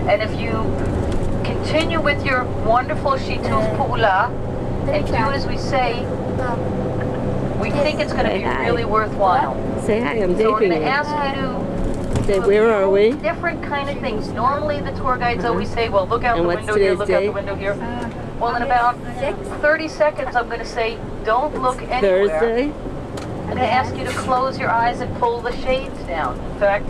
And if you continue with your wonderful Shituf Pu'ula and do as we say, we think it's going to be really worthwhile. Say hi, I'm So we're taping going to you. ask you to Say, where are we? different kind of things. Normally the tour guides always say, well, look out And the what's window here, today's look out date? the window here. Well, in about 30 seconds, I'm going to say, don't look anywhere. Thursday? I'm going to ask you to close your eyes and pull the shades down. In fact,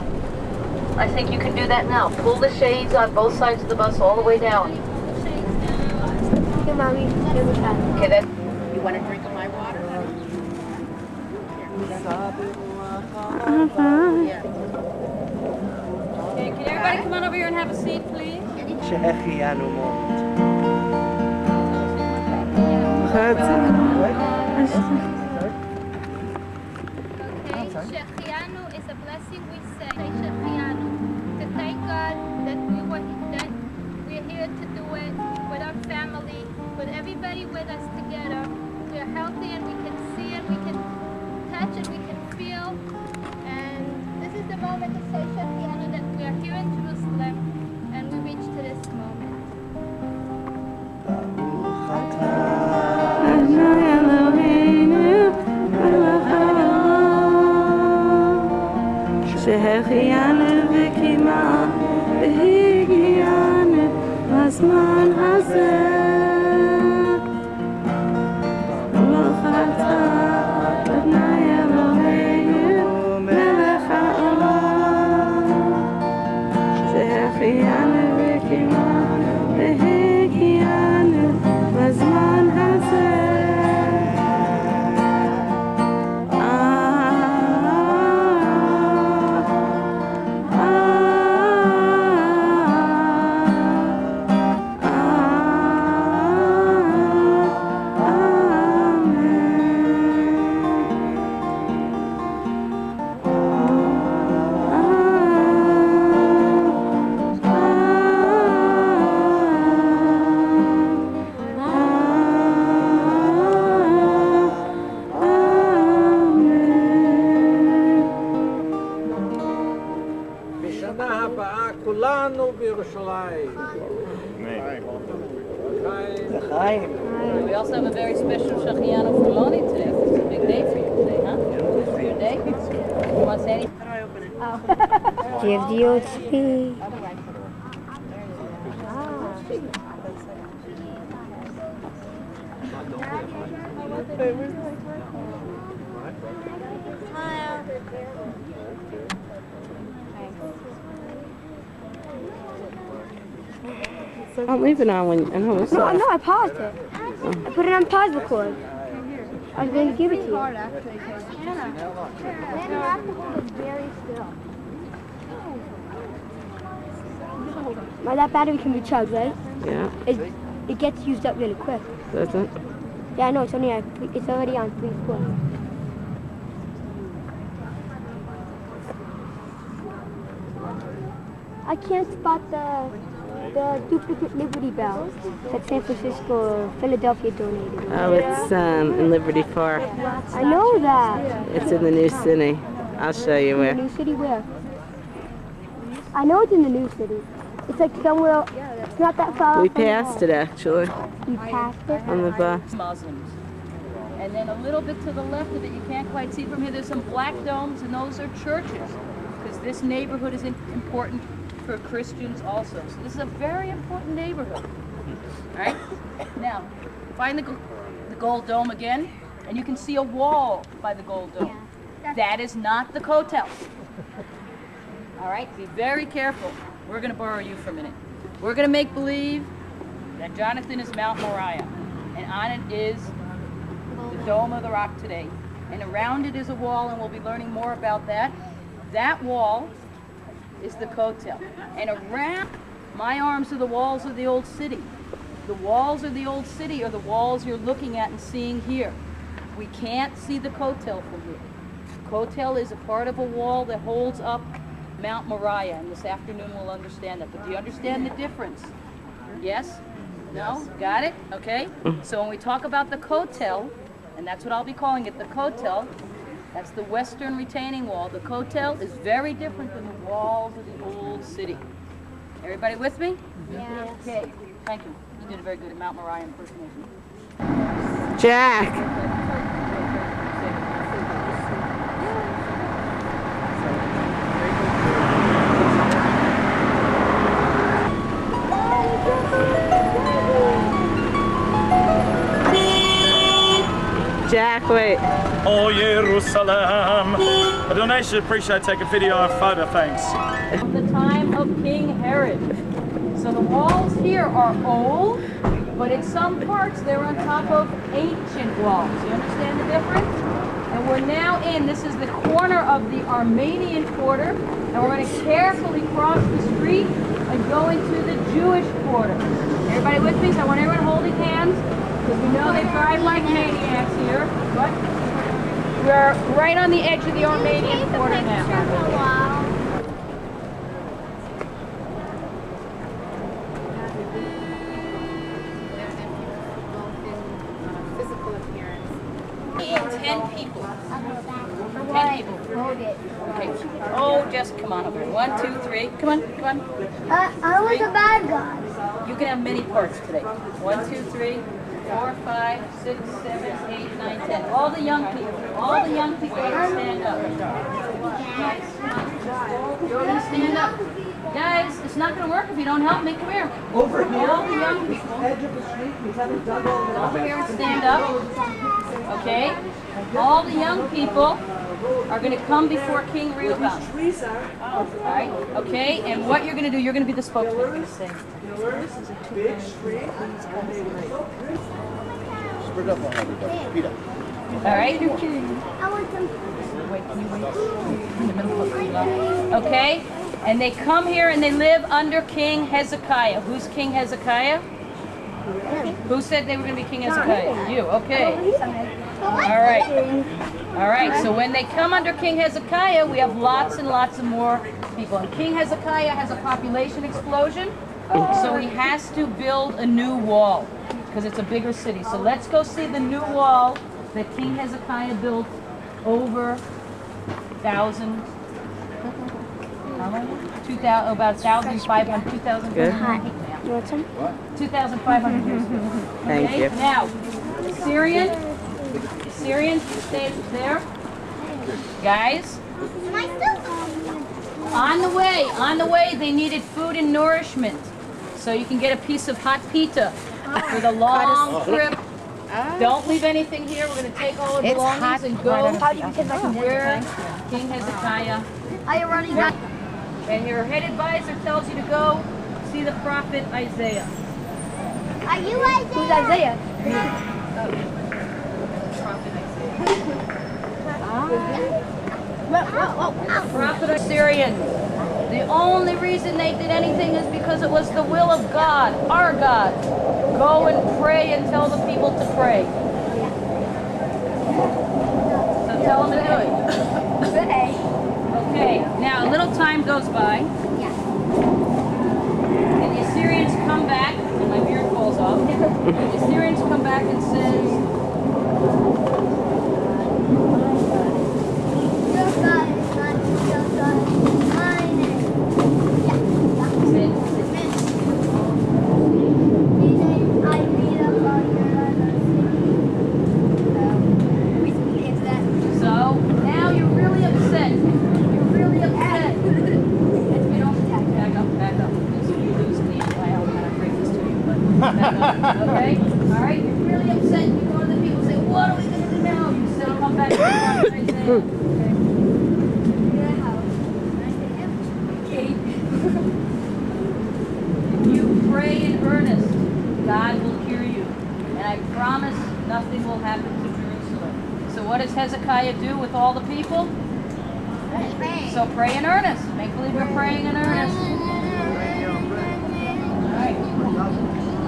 I think you can do that now. Pull the shades on both sides of the bus all the way down. Okay, Mommy. Okay, that. You want a drink of my water? Yeah. Okay, can everybody come on over here and have a seat, please? Shechianu is a blessing we say. Shechianu, to thank God that we're here to do it with our family, with everybody with us together. We're healthy and we can see it, we can touch it, we can feel. And this is the moment to say Shechianu that we are here in Jerusalem and we reach to this moment. שהחיינו וקימה והגיענו לזמן הזה. ברוך אתה אדוני אלוהינו מלך העולם. שהחיינו וקימה והגיענו לזמן הזה. בשנה הבאה כולנו בירושלים. לחיים. We also have a very special Shechianu for Loni today. It's a big day for you today, huh? Your day? You want to say anything? Give the old speed. Don't leave it on when I know it's No, off. I paused it. I put it on pause record. I was going to give it to you. Now that battery can be charged, right? Yeah, It gets used up really quick. doesn't. Yeah, I know. It's already on 3 I can't spot the duplicate Liberty Bell that San Francisco or Philadelphia donated. Oh, it's in Liberty Park. I know that. It's in the new city. I'll show you The where. new city where? I know it's in the new city. It's like somewhere. It's not that far. We off from the passed it actually mall. We passed it. on the bus. Muslims. And then a little bit to the left of it, you can't quite see from here, there's some black domes, and those are churches. Because this neighborhood is important for Christians also. So this is a very important neighborhood. All right? Now, find the gold dome again, and you can see a wall by the gold dome. That is not the Kotel. All right? Be very careful. We're going to borrow you for a minute. We're going to make believe that Jonathan is Mount Moriah, and on it is the Dome of the Rock today. And around it is a wall, and we'll be learning more about that. That wall is the Kotel. And around my arms are the walls of the old city. The walls of the old city are the walls you're looking at and seeing here. We can't see the Kotel from here. Kotel is a part of a wall that holds up Mount Moriah, and this afternoon we'll understand that. But do you understand the difference? Yes? No? Got it? Okay? So when we talk about the Kotel, and that's what I'll be calling it, the Kotel, that's the western retaining wall. The Kotel is very different than the walls of the old city. Everybody with me? Yeah. Okay. Thank you. You did a very good Mount Moriah impersonation. Jack. Jack, wait. Oh, Jerusalem. A donation, appreciate taking video and photo, thanks. From the time of King Herod. So the walls here are old, but in some parts they're on top of ancient walls. You understand the difference? And we're now in, this is the corner of the Armenian quarter, and we're going to carefully cross the street and go into the Jewish quarter. Everybody with me? So I want everyone holding hands, because we know they drive like maniacs here. What? We're right on the edge of the Armenian quarter now. Physical appearance. 10 people. 10 people. Hold it. Okay. Oh, just come on over. 1, 2, 3. Come on, come on. I was a bad guy. You can have many parts today. 1, 2, 3, 4, 5, 6, 7, 8, 9, 10. All the young people. All the young people are going to stand up. You're going to stand up. Guys, it's not going to work if you don't help me. Come here. Over here. All the young people. Over here and stand up. Okay? All the young people are going to come before King Rehoboam. All right? Okay? And what you're going to do, you're going to be the spokesman. You're going to say, all right? I want some. Wait, can you wait? In the middle of the okay? And they come here and they live under King Hezekiah. Who's King Hezekiah? Who said they were going to be King Hezekiah? You, okay. All right. All right, so when they come under King Hezekiah, we have lots and lots of more people. And King Hezekiah has a population explosion, so he has to build a new wall because it's a bigger city. So let's go see the new wall that King Hezekiah built over 1,000. How many? 2,000, about 1,500, 2,000. Good. You want some? 2,500 years ago. Thank Okay, you. now, Syrians, stay there. Guys, on the way, they needed food and nourishment. So you can get a piece of hot pita for the long trip. Don't leave anything here. We're going to take all our belongings and go where King Hezekiah. Are you running back? And your head advisor tells you to go see the prophet Isaiah. Are you Isaiah? Who's Isaiah? Prophet Assyrian. The only reason they did anything is because it was the will of God, our God. Go and pray and tell the people to pray. So tell them to do it. Okay, now a little time goes by. And the Assyrians come back, and my beard falls off. The Assyrians come back and says, okay? All right, you're really upset. You go to the people and say, what are we going to do now? You say, come back to the prophet Isaiah. Okay? If you pray in earnest, God will hear you. And I promise nothing will happen to Jerusalem. So what does Hezekiah do with all the people? So pray in earnest. Make believe we're praying in earnest.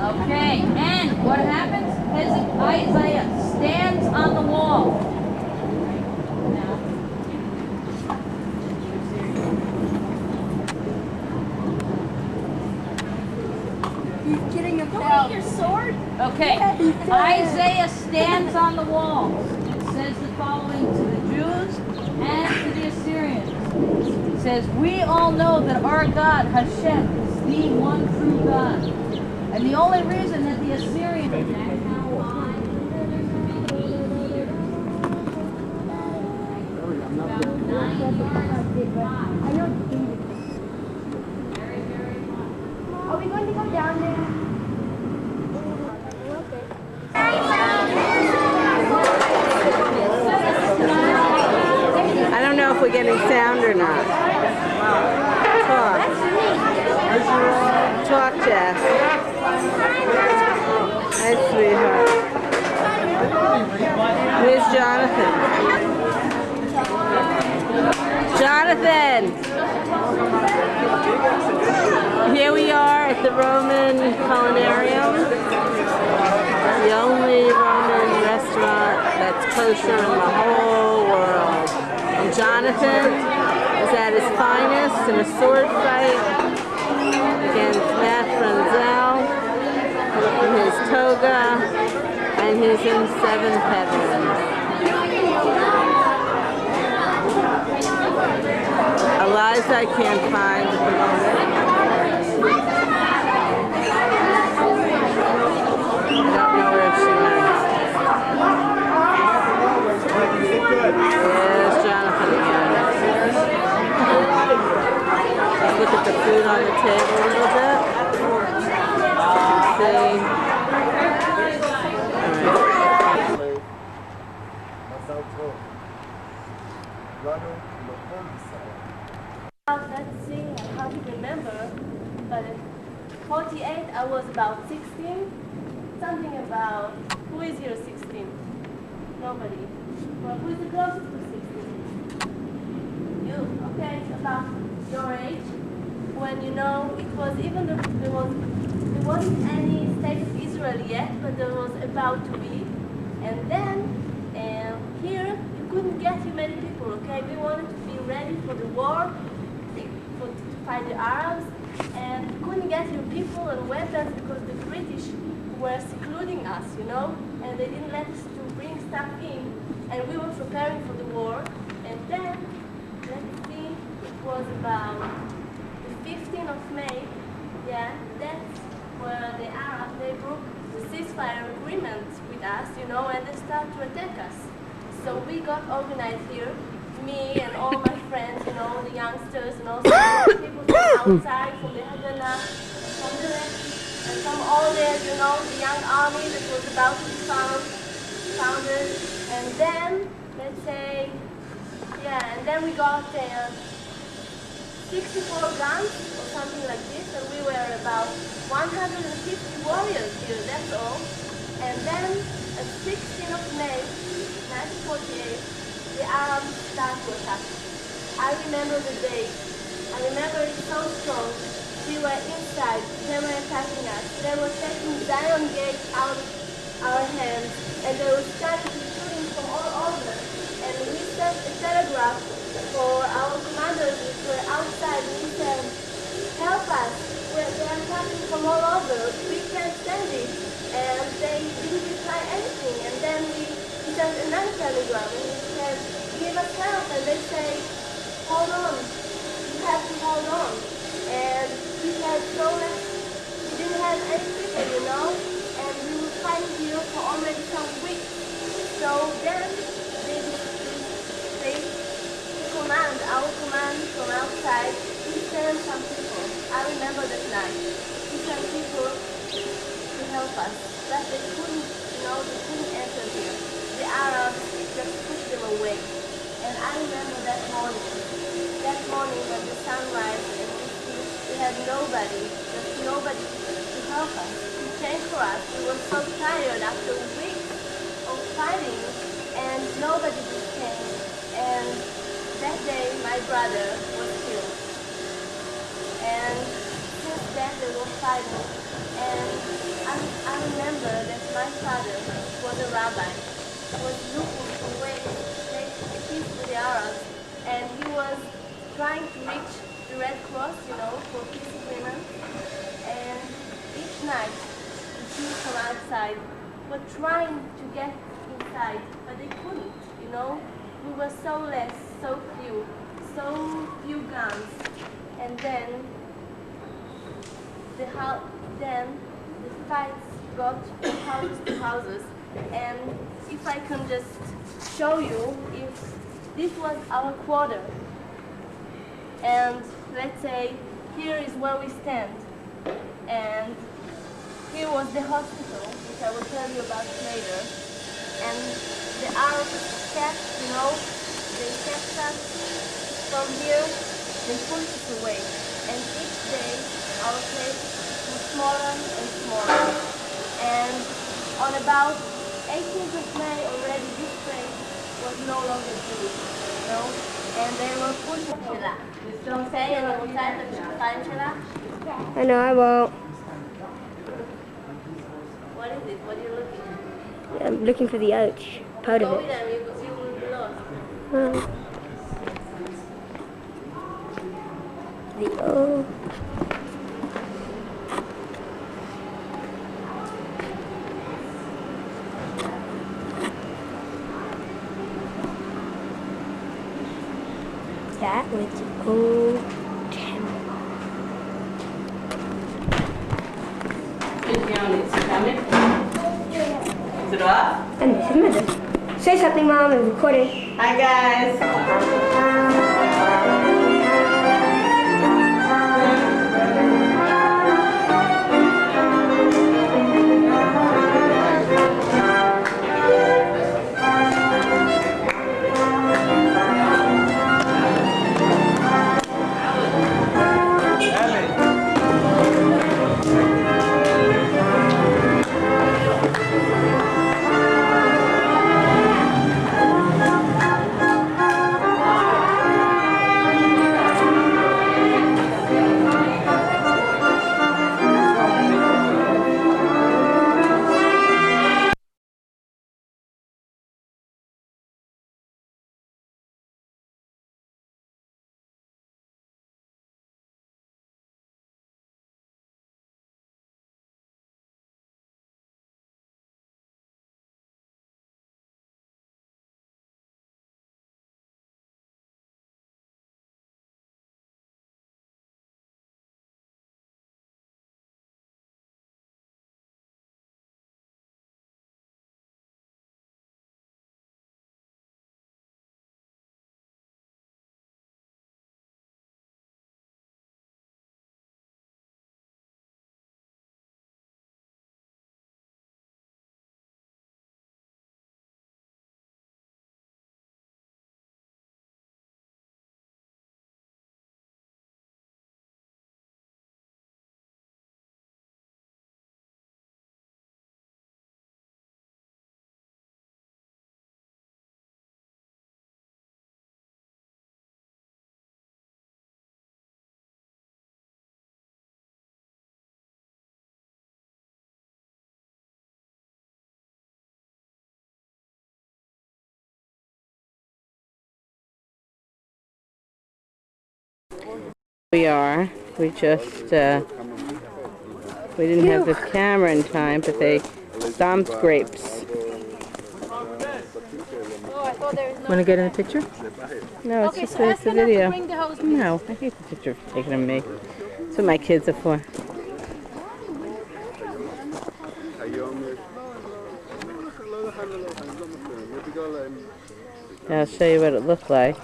Okay, and what happens? Isaiah stands on the wall. He's kidding himself. Your sword? Okay, Isaiah stands on the wall. It says the following to the Jews and to the Assyrians. It says, we all know that our God, Hashem, is the true God. And the only reason that the Assyrians Are we going to go down there? I don't know if we're getting sound or not. Talk. Talk, Jess. Hi, sweetheart. Where's Jonathan? Jonathan! Here we are at the Roman Culinarium, the only Roman restaurant that's kosher in the whole world. And Jonathan is at his finest in a sword fight against Matt Frenzel in his toga, and he's in seventh heaven. Eliza I can't find at the moment. I don't know where she went. There's Jonathan again. Let's look at the food on the table a little bit. You can Let's see, I can't remember, but at 48 I was about 16. Something about, who is here 16? Nobody. Well, who is the closest to 16? You, okay, about your age. When you know, it was even, there wasn't any state of Israel yet, but there was about to be. And then, here, you couldn't get too many people, okay? We wanted to be ready for the war, to fight the Arabs, and couldn't get your people and weapons because the British were secluding us, you know, and they didn't let us to bring stuff in, and we were preparing for the war. And then, let's see, it was about the 15th of May, yeah, that's where the Arabs, they broke the ceasefire agreement with us, you know, and they started to attack us. So we got organized here, me and all my friends, you know, the youngsters, and also people from outside, from the Haganah, from the and some older, you know, the young army that was about to be founded. And then, let's say, yeah, and then we got 64 guns or something like this, and we were about 150 warriors here, that's all. And then, at 16th of May, 1948, the Arabs started to attack. I remember the day. I remember it so strong. We were inside. They were attacking us. They were taking Zion Gate out of our hands, and they were starting shooting from all over. And we sent a telegraph for our commanders which were outside. We said, help us. They are attacking from all over. We can't stand it. And they didn't reply anything. And then we sent another telegram, and we said, give us help. And they say, hold on. You have to hold on. And we had we didn't have any people, you know, and we were fighting here for already some weeks. So then they command, our command from outside, we sent some people. I remember that night. We sent people to help us, but they couldn't, you know, they couldn't enter here. The Arabs just pushed them away. And I remember that morning when the sun rises and we had nobody, just nobody to help us, to change for us. We were so tired after weeks of fighting, and nobody just came. And that day, my brother was killed. And since then, they were fighting. And I remember that my father was a rabbi, was looking for ways to make peace with the Arabs, and he was trying to reach the Red Cross, you know, for peace agreement. And each night, the Jews from outside were trying to get inside, but they couldn't, you know. We were so less, so few guns. And then then the fights got from houses to houses. And if I can just show you, if this was our quarter, and let's say here is where we stand, and here was the hospital, which I will tell you about later, and the Arabs kept, they kept us from here, they pushed us away, and each day our place was smaller and smaller, and on about 18th of May already this place was no longer Jewish, and they were pushing שלה. don't say, אני רוצה את המשקפיים שלה. I know, I won't. What is it? What are you looking at? I'm looking for the ouch part Go of with it. them, you will be lost. The that was the old temple. Is it off? And this is Mother. Say something, Mom, and record it. Hi guys. We are. We just, we didn't have the camera in time, but they stomped grapes. Want to get in the picture? No, it's just it's a video. No, I hate the picture taken of me. That's what my kids are for. Yeah, I'll show you what it looked like.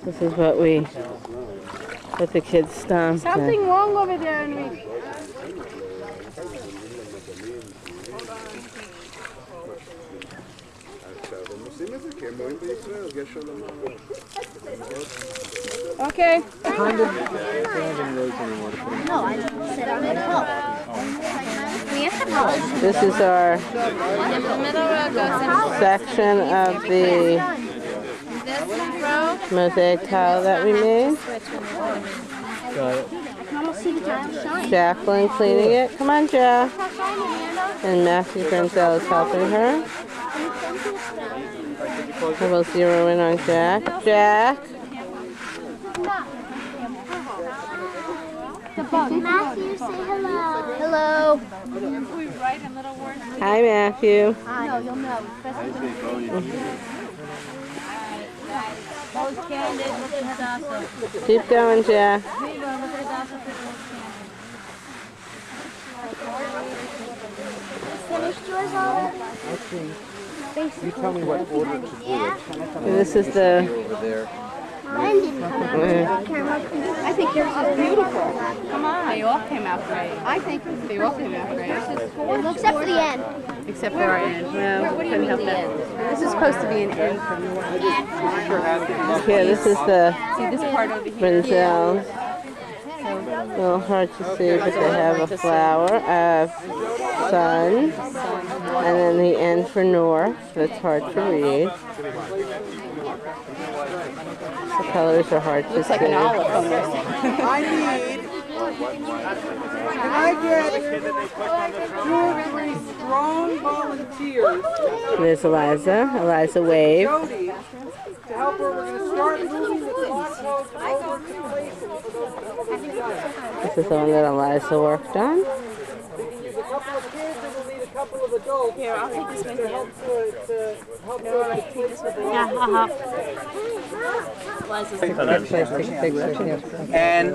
This is what the kids stomped. Something wrong over there, Enrique. Okay. This is our section of the mosaic tile that we made. Jacqueline cleaning it. Come on, Jack. And Matthew Grenzel is helping her. I will zero in on Jack. Jack. Matthew, say hello. Hello. Hi, Matthew. No, you'll know. Rose Candace, look at Hadassah. Keep going, Jack. Viva, look at Hadassah for Rose Finished yours already? You tell me what order to do it. This is the... Over there. Mine didn't come out good. I think yours is beautiful. Come on. They all came out great. I think they all came out great. Except for the end. Except for our end. Well, couldn't help that. This is supposed to be an end for me. Here, this is the See this part over here? brinjals. A little hard to see, but they have a flower, a sun, and then the N for north. That's hard to read. The colors are hard to Looks see. like an olive almost. Can I get 2 or 3 strong volunteers? There's Eliza. Eliza wave. Jody, to help her, we're going to start moving the clock over to places for those guys. This is the one that Eliza worked on. There's a couple of kids and we'll need a couple of adults. Here, I'll take this one. To help And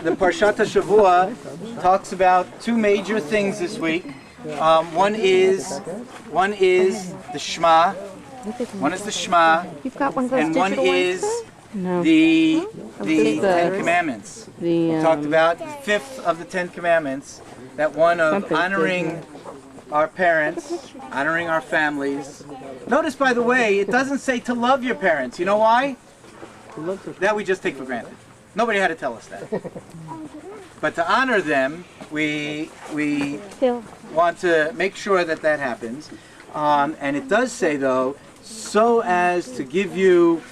the Parshat HaShavua talks about 2 major things this week. One is the Shema. One is the Shema, and one is the Ten Commandments. We talked about the 5th of the 10 Commandments, that one of honoring our parents, honoring our families. Notice, by the way, it doesn't say to love your parents. You know why? That we just take for granted. Nobody had to tell us that. But to honor them, we want to make sure that that happens. And it does say, though, so as to give you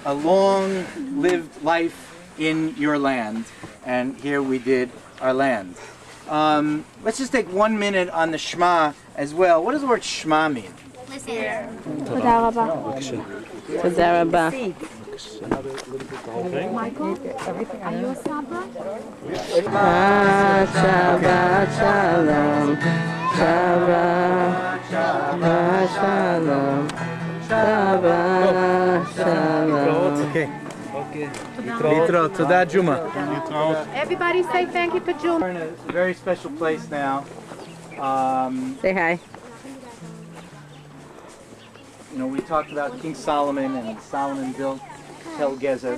a long-lived life in your land. And here we did our land. Let's just take 1 minute on the Shema as well. What does the word Shema mean? Listen. Toda Rabba. Michael, are you a Sabra? Shabbat Shalom. Shabbat Shalom. Shabbat Shalom. Okay. Litro, Toda Juma. Everybody say thank you for Juma. We're in a very special place now. Say hi. You know, we talked about King Solomon, and Solomon built Tel Gezer.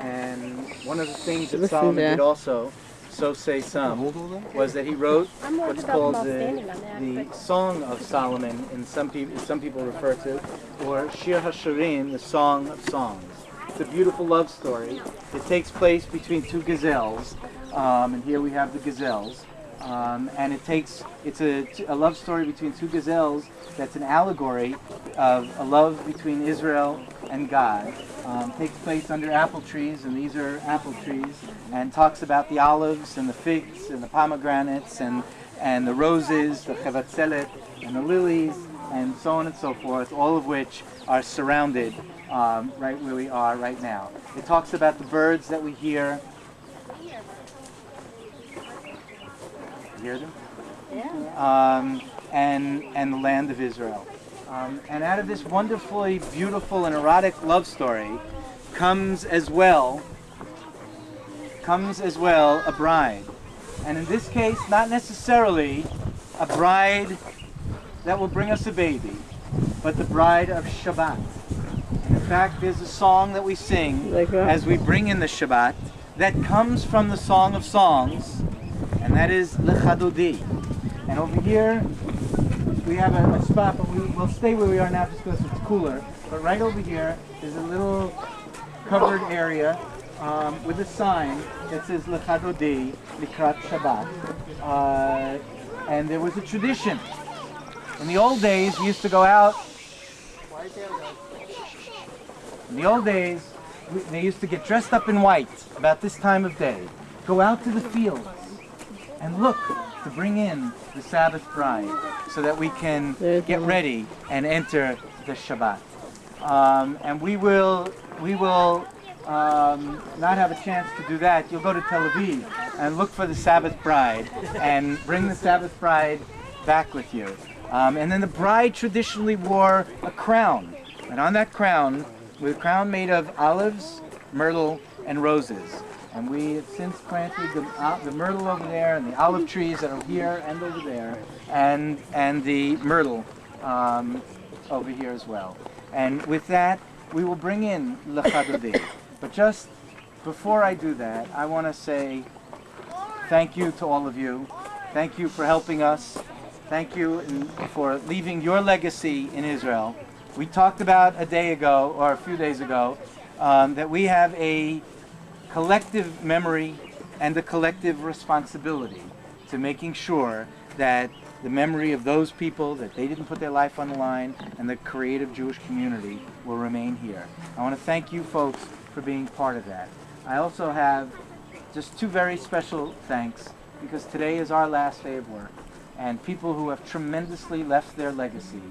And one of the things that Solomon did also, so say some, was that he wrote what's called the Song of Solomon, and some people refer to, or Shir HaShirim, the Song of Songs. It's a beautiful love story. It takes place between 2 gazelles, and here we have the gazelles. And it's a love story between 2 gazelles that's an allegory of a love between Israel and God. Takes place under apple trees, and these are apple trees, and talks about the olives and the figs and the pomegranates and the roses, the chevatzelet and the lilies, and so on and so forth, all of which are surrounded right where we are right now. It talks about the birds that we hear. Hear them? Yeah. And the land of Israel. And out of this wonderfully beautiful and erotic love story comes as well a bride. And in this case, not necessarily a bride that will bring us a baby, but the bride of Shabbat. And in fact, there's a song that we sing as we bring in the Shabbat that comes from the Song of Songs, and that is Lecha Dodi. And over here, we have a spot, but we'll stay where we are now just because it's cooler. But right over here is a little covered area with a sign that says Lecha Dodi Likrat Shabbat. And there was a tradition. In the old days, we used to go out. In the old days, they used to get dressed up in white about this time of day, go out to the fields, and look to bring in the Sabbath bride so that we can get ready and enter the Shabbat. And we will not have a chance to do that. You'll go to Tel Aviv and look for the Sabbath bride and bring the Sabbath bride back with you. And then the bride traditionally wore a crown, and on that crown with a crown made of olives, myrtle, and roses. And we have since planted the myrtle over there, and the olive trees that are here and over there, and the myrtle over here as well. And with that, we will bring in Lecha Dodi. But just before I do that, I want to say thank you to all of you. Thank you for helping us. Thank you for leaving your legacy in Israel. We talked about a day ago, or a few days ago, that we have a collective memory and a collective responsibility to making sure that the memory of those people, that they didn't put their life on the line, and the creative Jewish community will remain here. I want to thank you folks for being part of that. I also have just two very special thanks, because today is our last day of work, and people who have tremendously left their legacy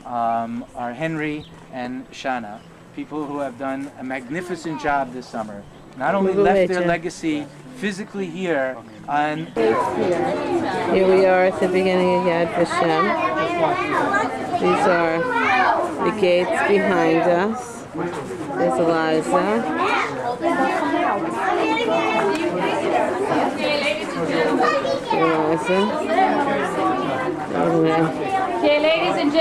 are Henry and Shana, people who have done a magnificent job this summer. Not only left their legacy physically here on... Here we are at the beginning of Yad Vashem. These are the gates behind us. There's Eliza. Okay, ladies and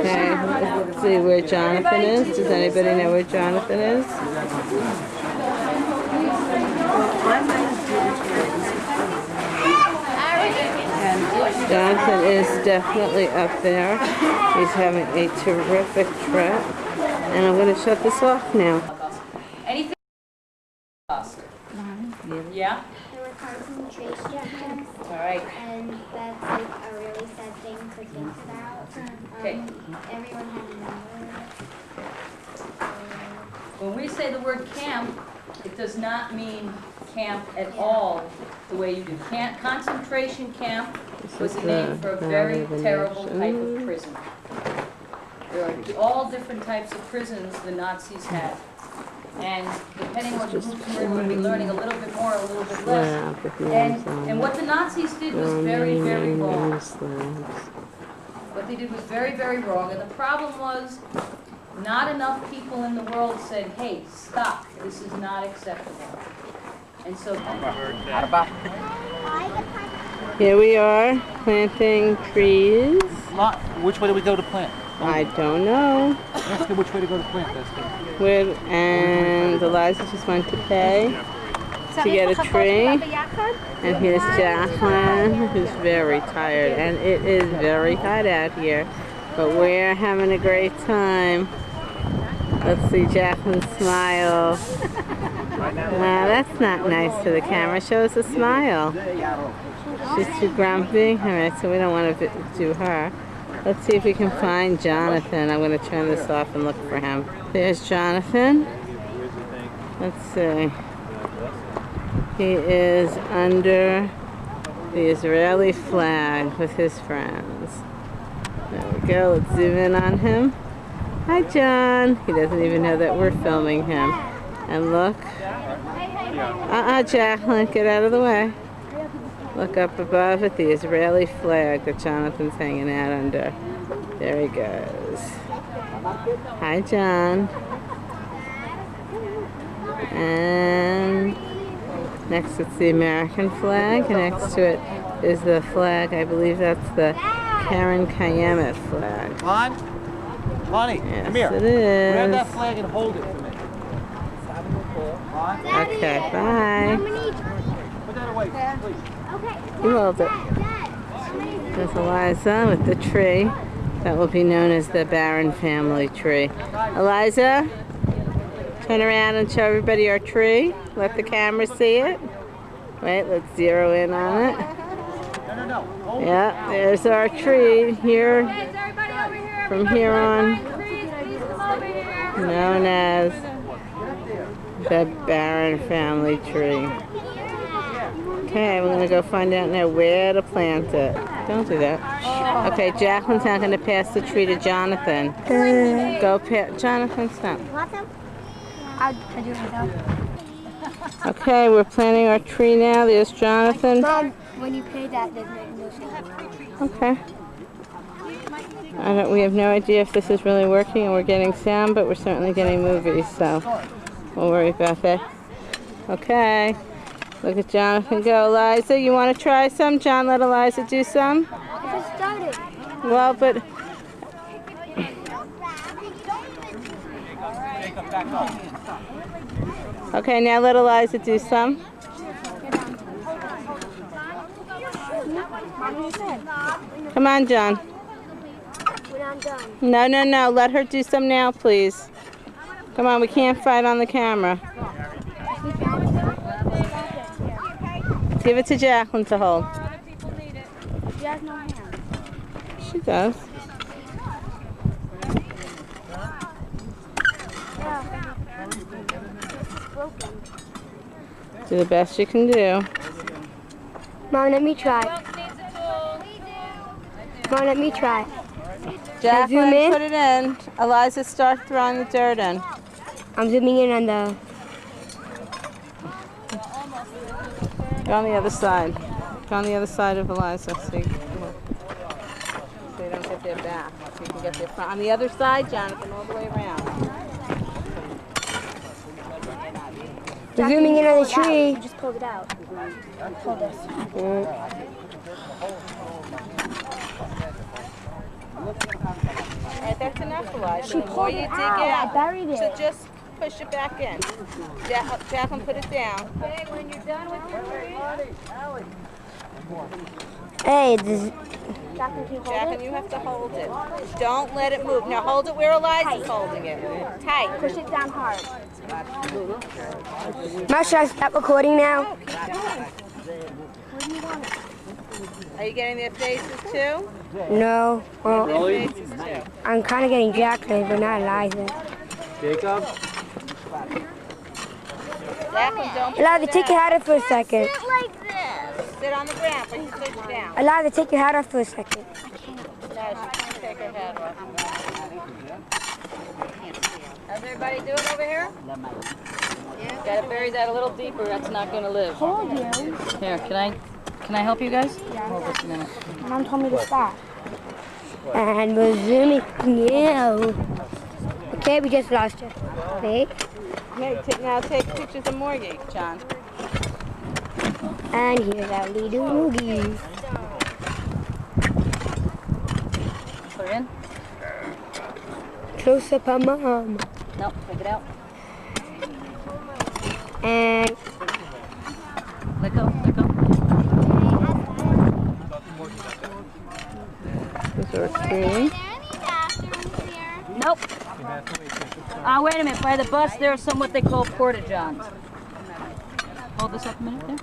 Okay, let's see where Jonathan is. Does anybody know where Jonathan is? Jonathan is definitely up there. He's having a terrific trip. And I'm going to shut this off now. Anything? Yeah? There were concentration camps. All right. And that's like a really sad thing to think about. Okay. Everyone had a number. When we say the word camp, it does not mean camp at all the way you do. Concentration camp was a name for a very terrible type of prison. There are all different types of prisons the Nazis had. And depending on what groups we're going to be learning a little bit more, a little bit less. And what the Nazis did was very, very wrong. What they did was very, very wrong. And the problem was not enough people in the world said, hey, stop, this is not acceptable. And so... Here we are, planting trees. Which way do we go to plant? I don't know. Let's go which way to go to plant. That's good. And Eliza just went to pay to get a tree. And here's Jacqueline, who's very tired. And it is very hot out here. But we're having a great time. Let's see Jacqueline smile. Wow, that's not nice to the camera. Show us a smile. She's too grumpy. Alright, so we don't want to do her. Let's see if we can find Jonathan. I'm going to turn this off and look for him. There's Jonathan. Let's see. He is under the Israeli flag with his friends. There we go. Let's zoom in on him. Hi, John. He doesn't even know that we're filming him. And look. Jacqueline, get out of the way. Look up above at the Israeli flag that Jonathan's hanging out under. There he goes. Hi, John. And next it's the American flag. And next to it is the flag, I believe that's the Karen Kayemet flag. Lonnie, yes, come here. It is. Grab that flag and hold it for me. Okay, bye. Put that away, please. You hold it. There's Eliza with the tree that will be known as the Barron family tree. Eliza, turn around and show everybody our tree. Let the camera see it. Wait, let's zero in on it. Yeah, there's our tree here. From here on, known as the Barron family tree. Okay, we're going to go find out now where to plant it. Don't do that. Okay, Jacqueline's now going to pass the tree to Jonathan. Go, Jonathan, stop. I'll do it myself. Okay, we're planting our tree now. There's Jonathan. Mom, when you pay that, there's no sense. Okay. We have no idea if this is really working and we're getting sound, but we're certainly getting movies, so we'll worry about that. Okay. Look at Jonathan go. Eliza, you want to try some? John, let Eliza do some. Just started. Well, but... Okay, now let Eliza do some. Come on, John. When I'm done. No, no, no. Let her do some now, please. Come on, we can't fight on the camera. Give it to Jacqueline to hold. She has no hands. She does. Do the best you can do. Mom, let me try. Mom, let me try. Jacqueline, put it in. Eliza, start throwing the dirt in. I'm zooming in on the... Go on the other side. Go on the other side of Eliza. So you don't get their back. So you can get their front. On the other side, Jonathan, all the way around. We're zooming in on the tree. You just pulled it out. Hold this. Alright, that's enough, Eliza. She pulled it out. I buried it. So just push it back in. Jacqueline, put it down. Okay, when you're done with your tree, Hey, this... Jacqueline, you have to hold it. Don't let it move. Now hold it where Eliza's holding it. Tight. Push it down hard. Ma, should I stop recording now? Are you getting their faces too? No. Well, Their faces too. I'm kind of getting Jacqueline, but not Eliza. Jacob? Jacqueline, don't Eliza, take your hat off for a second. sit on the ground, put your foot down. Eliza, take your hat off for a second. No, she can't take her hat off. How's everybody doing over here? Gotta bury that a little deeper, that's not gonna live. Told you. here, can I help you guys? Hold this a minute. Mom told me to stop. And we're zooming. Yeah. Okay, we just lost you. Wait. Okay, now take pictures of Morgie, John. And here's our little Moogie. Put it in. Close up on Mom. No, take it out. And Let go, let go. These are three. Nope. Wait a minute. By the bus, there are some what they call porta-johns. Hold this up a minute there.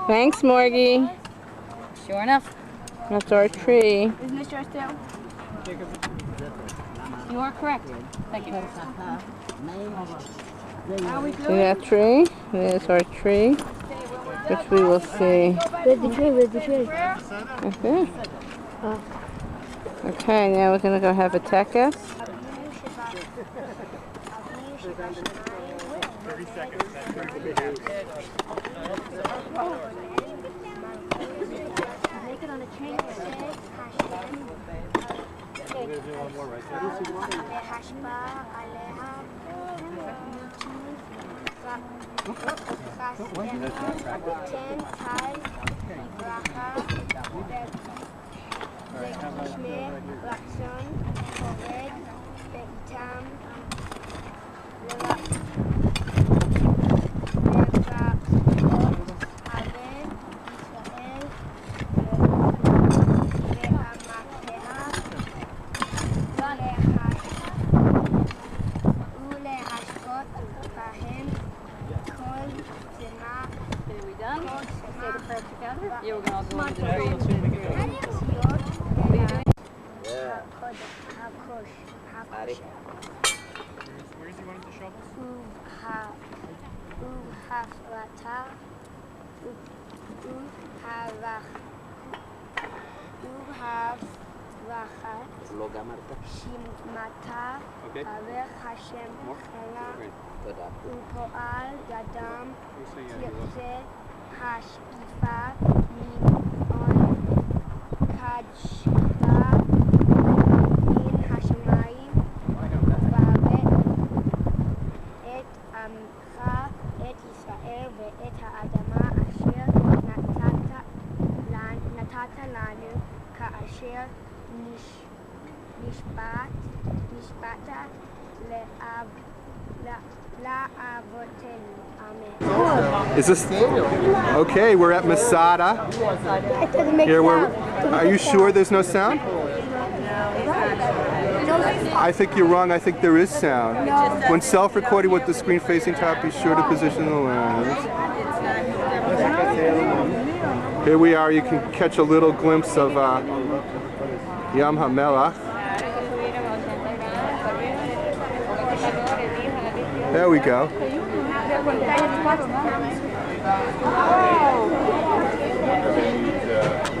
Thanks, Morgie. Sure enough. That's our tree. is Mr. still? You are correct. Thank you. See that tree? There's our tree, which we will see. Where's the tree? Where's the tree? Right there. Okay, now we're going to go have a tekes. 30 seconds. Make it on a train. Yeah, we're going to all go over the tree. Where is he wanting the shovels? Okay. More? Great. Hashkifa, Min On, Kajda, Min Hashemayim, Vavet, Et Amcha, Et Yisrael, Ve'et Ha'adama, Asher Natata Lanu, Ka'asher Nishbata La'avotenu. Amen. Is this okay? We're at Masada. It doesn't make sound. Are you sure there's no sound? I think you're wrong. I think there is sound. No. When self-recording with the screen facing top, be sure to position the lens. Here we are. You can catch a little glimpse of Yam HaMelach. There we go.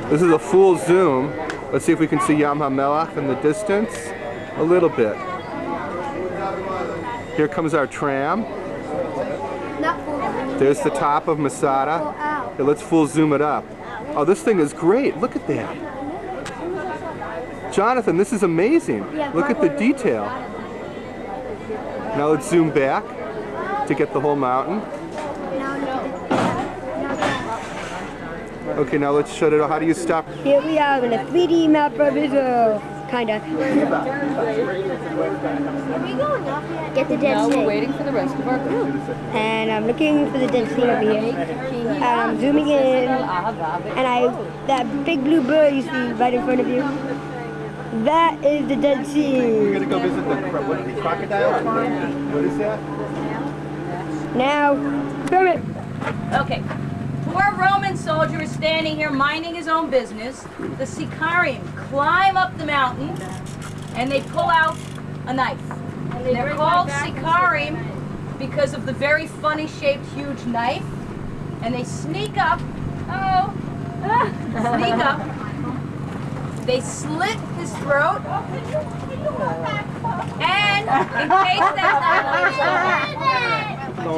This is a full zoom. Let's see if we can see Yam HaMelach in the distance. A little bit. Here comes our tram. There's the top of Masada. Here, let's full zoom it up. Oh, this thing is great. Look at that. Jonathan, this is amazing. Look at the detail. Now let's zoom back to get the whole mountain. Okay, now let's shut it off. How do you stop? Here we are in a 3D map of Israel. Kinda. Get the Dead Sea. No, we're waiting for the rest of our group. And I'm looking for the Dead Sea over here. And I'm zooming in. And that big blue bird you see right in front of you. That is the Dead Sea. We're gonna go visit the crocodile farm. What is that? Now, film it. Okay. Poor Roman soldier is standing here minding his own business. The Sikarim climb up the mountain and they pull out a knife. They're called Sikarim because of the very funny shaped huge knife. And they sneak up. Sneak up. They slit his throat. And in case that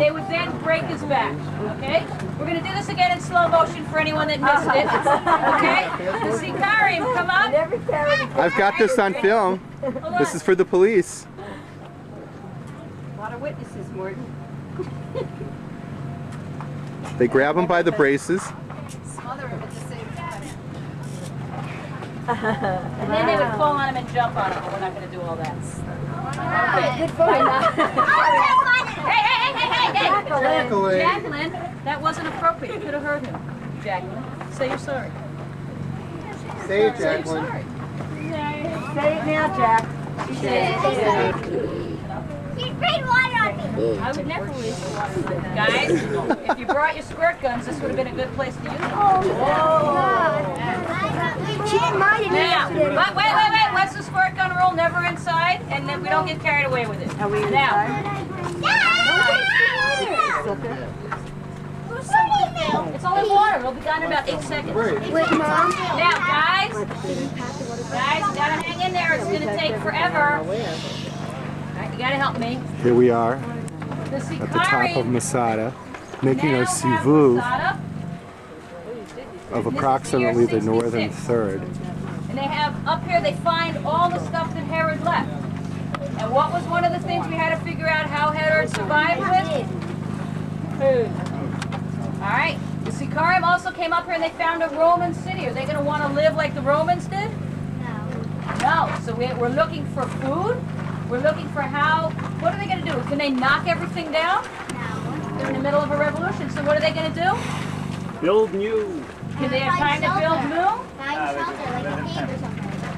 they would then break his back. Okay? We're going to do this again in slow motion for anyone that missed it. Okay? The Sikarim come up. I've got this on film. This is for the police. A lot of witnesses, Morton. They grab him by the braces. Smother him at the same time. And then they would fall on him and jump on him, but we're not going to do all that. Okay, good photo. Hey! Jacqueline, that wasn't appropriate. You could have heard him. Jacqueline, say you're sorry. Say it, Say you're Jacqueline. sorry. Say it now, Jack. He sprayed water on me. I would never waste water like that. Guys, if you brought your squirt guns, this would have been a good place to use them. She didn't mind it yesterday. But wait. What's the squirt gun rule? Never inside, and then we don't get carried away with it. Are we Now, it's only water. It'll be done in about 8 seconds. Wait, Mom. Now, guys, you gotta hang in there. It's gonna take forever. All right, you gotta help me. Here we are The at the top of Sikarim Masada, making now our have sivuv Masada, of approximately the northern third. and they have up here. They find all the stuff that Herod left. And what was one of the things we had to figure out how Herod survived with? Food. All right. The Sikarim also came up here and they found a Roman city. Are they going to want to live like the Romans did? No. So we're looking for food. We're looking for how. What are they going to do? Can they knock everything down? They're in the middle of a revolution. So what are they going to do? Build new. Can they have time to build new?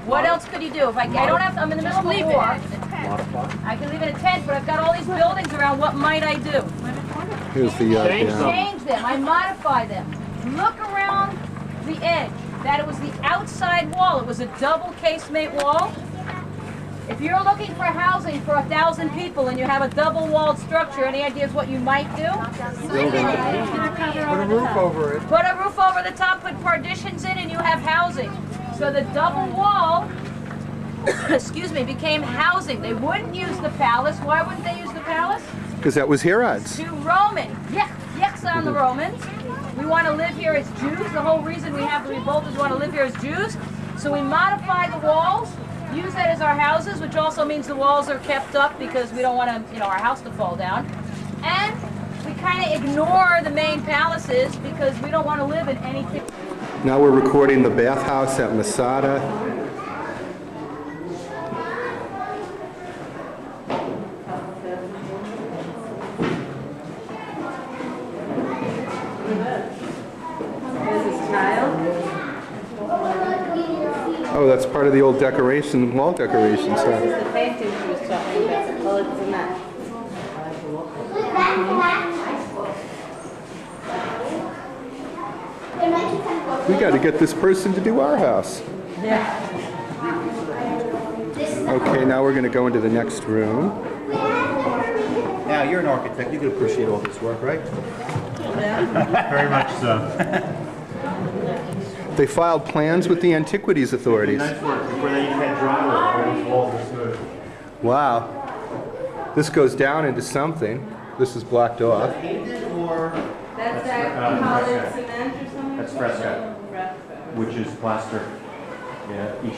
What else could you do? If I don't have, I'm in the middle of a war. I can live in a tent, but I've got all these buildings around. What might I do? Here's the Change them. I modify them. Look around the edge. That it was the outside wall. It was a double casemate wall. If you're looking for housing for 1,000 people and you have a double-walled structure, any ideas what you might do? Put a roof over it. Put a roof over the top, put partitions in, and you have housing. So the double wall, excuse me, became housing. They wouldn't use the palace. Why wouldn't they use the palace? Because that was Herod's. Too Roman. Yucks on the Romans. We want to live here as Jews. The whole reason we have the revolt is we want to live here as Jews. So we modify the walls, use that as our houses, which also means the walls are kept up because we don't want to, you know, our house to fall down. And we kind of ignore the main palaces because we don't want to live in anything. Now we're recording the bathhouse at Masada. Oh, that's part of the old decoration, wall decoration stuff. This is the painting she was talking about. Oh, it's in that. We got to get this person to do our house. Yeah. Okay, now we're going to go into the next room. Now, you're an architect. You can appreciate all this work, right? Very much so. They filed plans with the antiquities authorities. Nice work. Before they even had drywall, the walls were smooth. Wow. This goes down into something. This is blocked off. That's that colored cement or something? That's fresco, which is plaster. Yeah, the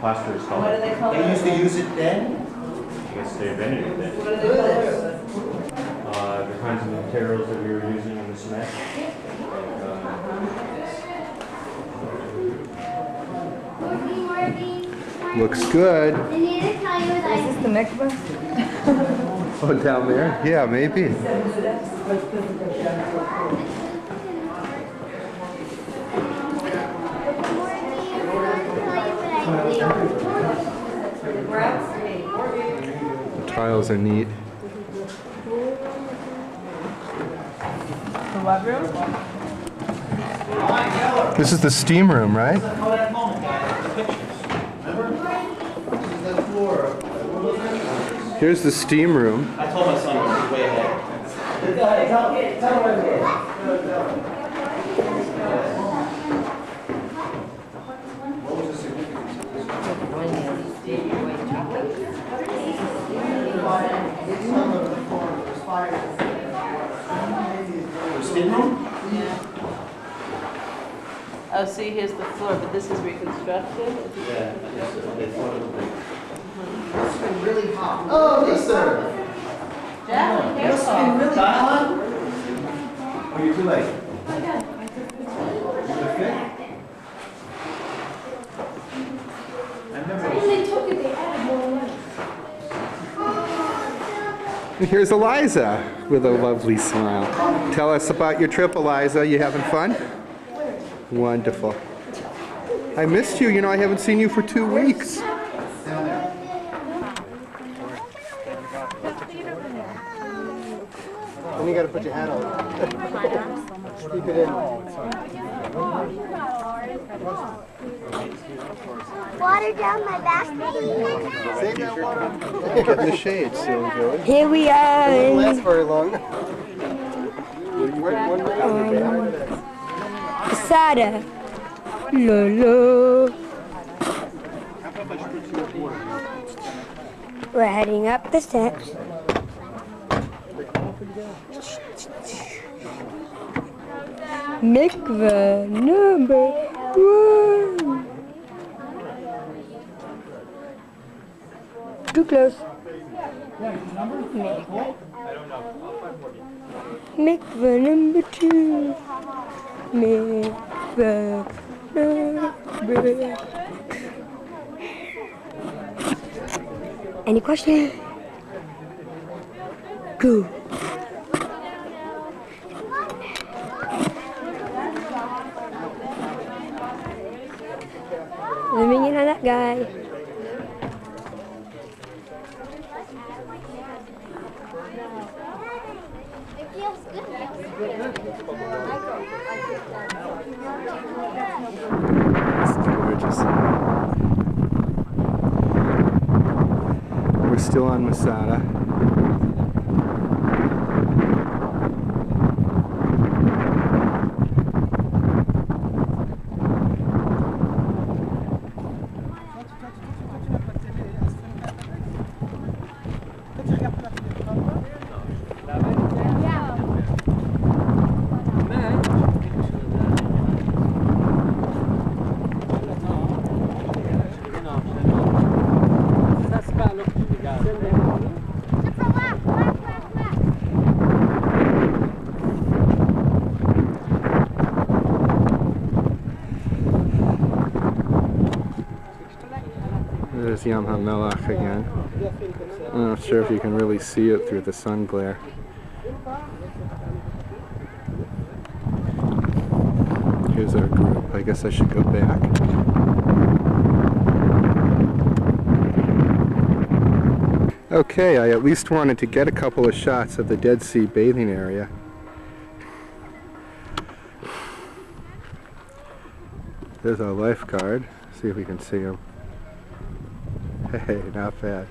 plaster is called. What do they call it? They used to use it then? I guess they invented it then. What do they call it? The kinds of materials that we were using in the cement. Looks good. Is this the mikvah? Oh, down there? Yeah, maybe. The tiles are neat. The what room? This is the steam room, right? Here's the steam room. I told my son he was way ahead. Tell him what it is. What was the significance of this? The steam room? Yeah. Oh, see, here's the floor, but this is reconstructed? Yeah. They thought it was big. It's been really hot. Oh, Lisa! Jack, It's been really hot. Oh, you're too late. And here's Eliza with a lovely smile. Tell us about your trip, Eliza. You having fun? Wonderful. I missed you. You know, I haven't seen you for 2 weeks. Then you got to put your hat on. Keep it in. Water down my back. Save that water. Get in the shade, silly Joey. Here we are. It won't last very long. Masada. Lolo. We're heading up the steps. Mikvah number 1. Too close. Mikvah number 2. Mikvah number. Any questions? Go. Zooming in on that guy. It feels good. This is gorgeous. We're still on Masada. There's Yam HaMelech again. I'm not sure if you can really see it through the sun glare. Here's our group. I guess I should go back. Okay, I at least wanted to get a couple of shots of the Dead Sea bathing area. There's our lifeguard. See if we can see him. Hey, not bad.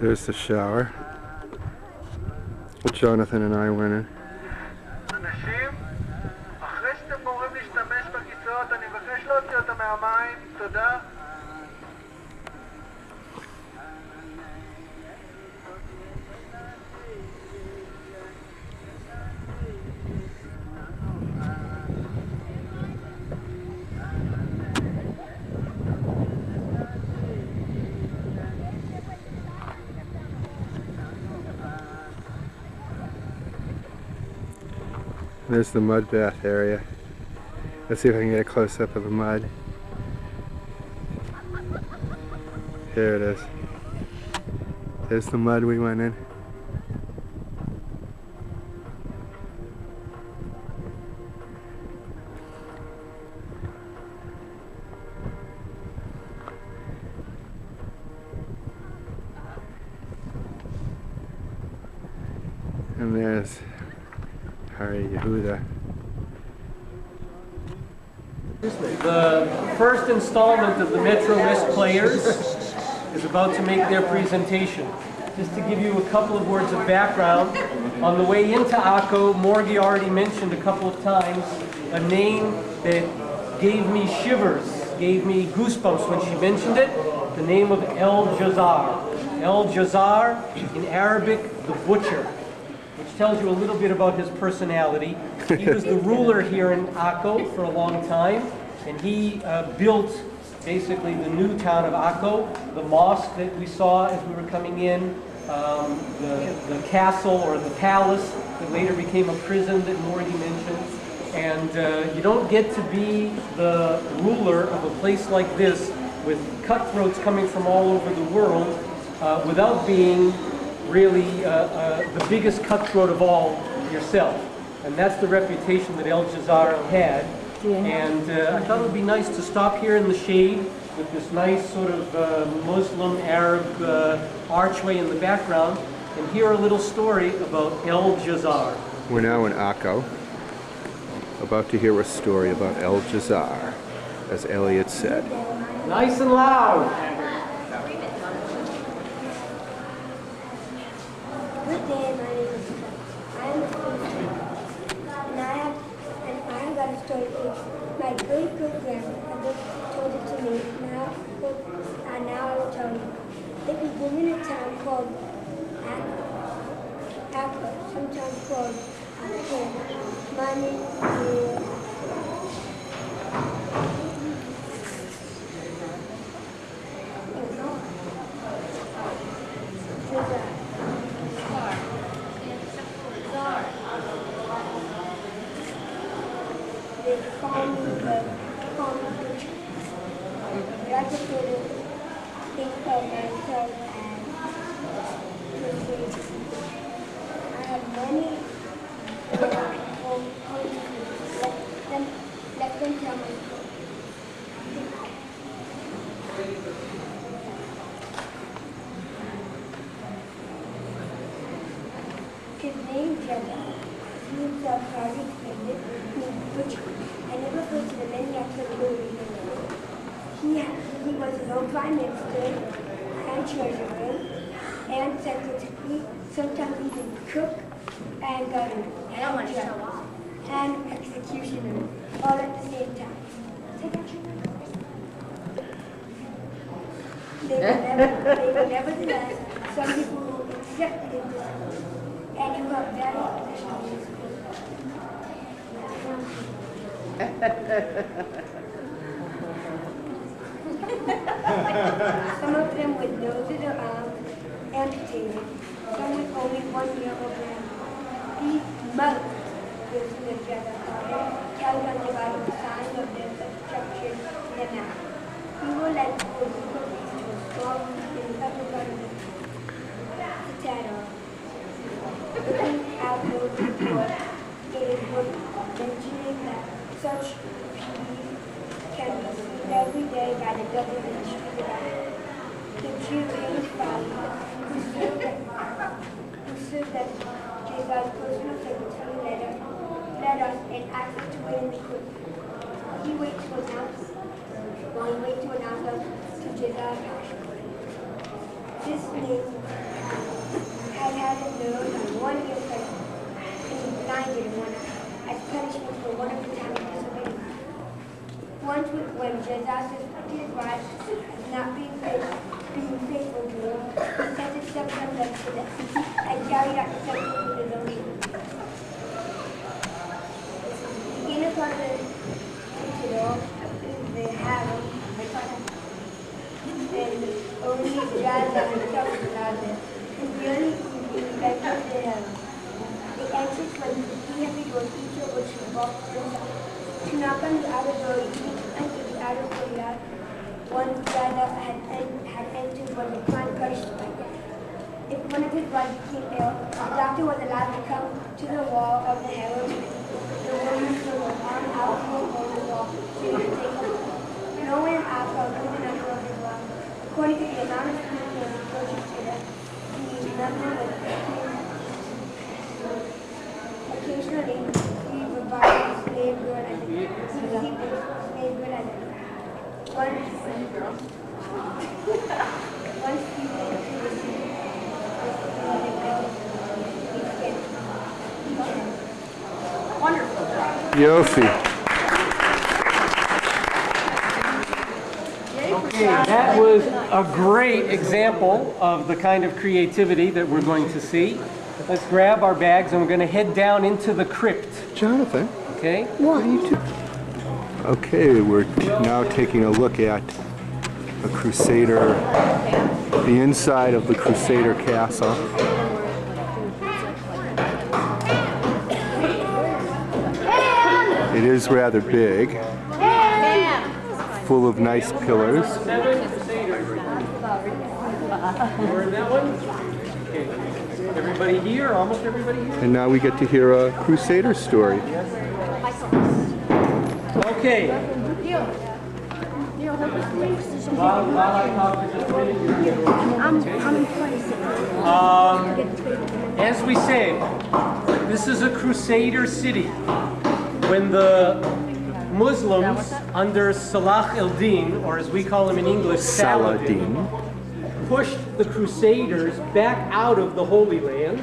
There's the shower. Jonathan and I went in. אנשים, אחרי שאתם גומרים להשתמש בקיצות, אני מבקש להוציא אותם מהמים, תודה. There's the mud bath area. Let's see if I can get a close-up of the mud. Here it is. There's the mud we went in. And there's Hari Yehuda. The first installment of the Metro West Players is about to make their presentation. Just to give you a couple of words of background, on the way into Akko, Morgie already mentioned a couple of times a name that gave me shivers, gave me goosebumps when she mentioned it, the name of El Jazar. El Jazar, in Arabic, the butcher, which tells you a little bit about his personality. He was the ruler here in Akko for a long time, and he built basically the new town of Akko, the mosque that we saw as we were coming in, the castle or the palace that later became a prison that Morgie mentioned. And you don't get to be the ruler of a place like this with cutthroats coming from all over the world without being really the biggest cutthroat of all yourself. And that's the reputation that El Jazar had. And I thought it would be nice to stop here in the shade with this nice sort of Muslim Arab archway in the background and hear a little story about El Jazar. We're now in Akko, about to hear a story about El Jazar, as Elliot said. Nice and loud. Good day, my name is I'm and I have got a story for my great-great-grandmother told it to me. Now I will tell you. It began in a town called Akko, sometimes called Akko. My name is they call me the butcher. But I just sort of think of myself as I have money. Let them tell me. His name is Jabba. He was a private butcher. I never heard of the many activities. He was his own prime minister and treasurer and secretary, sometimes even cook and governor. I don't want to show off. And executioner, all at the same time. They were nevertheless some people who accepted it and who have very positions. Some of them with noses or arms amputated, some with only 1 year old limb. These monks, this is a Jedi carried on dividing the sign of their substructure in the mouth. We will let the group of these to a small in the upper part of the citadel. Looking out those reports, it is worth mentioning that such peas can be seen every day by the government street about the Jew Hayes Fowler, who served as Jesus' personal secretary, led us and asked us to wait in the court. He waits to announce us to Jesus' passion. This man had had a nose on 1 year pregnant and he blinded in one eye as punishment for one of the times he disobeyed. Once when Jesus suspected his wife as not being faithful to him, he sent his stepson back to them and carried out the sentence with his own hands. The inner part of the citadel is the harem, and only Jaja himself is allowed there. And really, he entered the harem. The entrance was 3 heavy doors, each of which he walked himself. To knock on the outer door, each entered the outer courtyard. Once Jaja had entered was a crime punishment by death. If one of his wives became ill, the doctor was allowed to come to the wall of the harem. The woman threw her arm out over the wall so he could take her. No one in Accra knew the number of his wives. According to the amount of people and approaches to them, the number was 15. Occasionally, he revived a slave girl as once he went to the city, Wonderful job. Yofi. Okay, that was a great example of the kind of creativity that we're going to see. Let's grab our bags and we're going to head down into the crypt. Jonathan. Okay? What are you doing? Okay, we're now taking a look at a Crusader, the inside of the Crusader castle. It is rather big, full of nice pillars. We're in that one? Okay. Everybody here? Almost everybody here? And now we get to hear a Crusader story. Okay. While I talk for just a minute, you're as we say, this is a Crusader city. When the Muslims under Salah al-Din, or as we call him in English, Saladin, pushed the Crusaders back out of the Holy Land,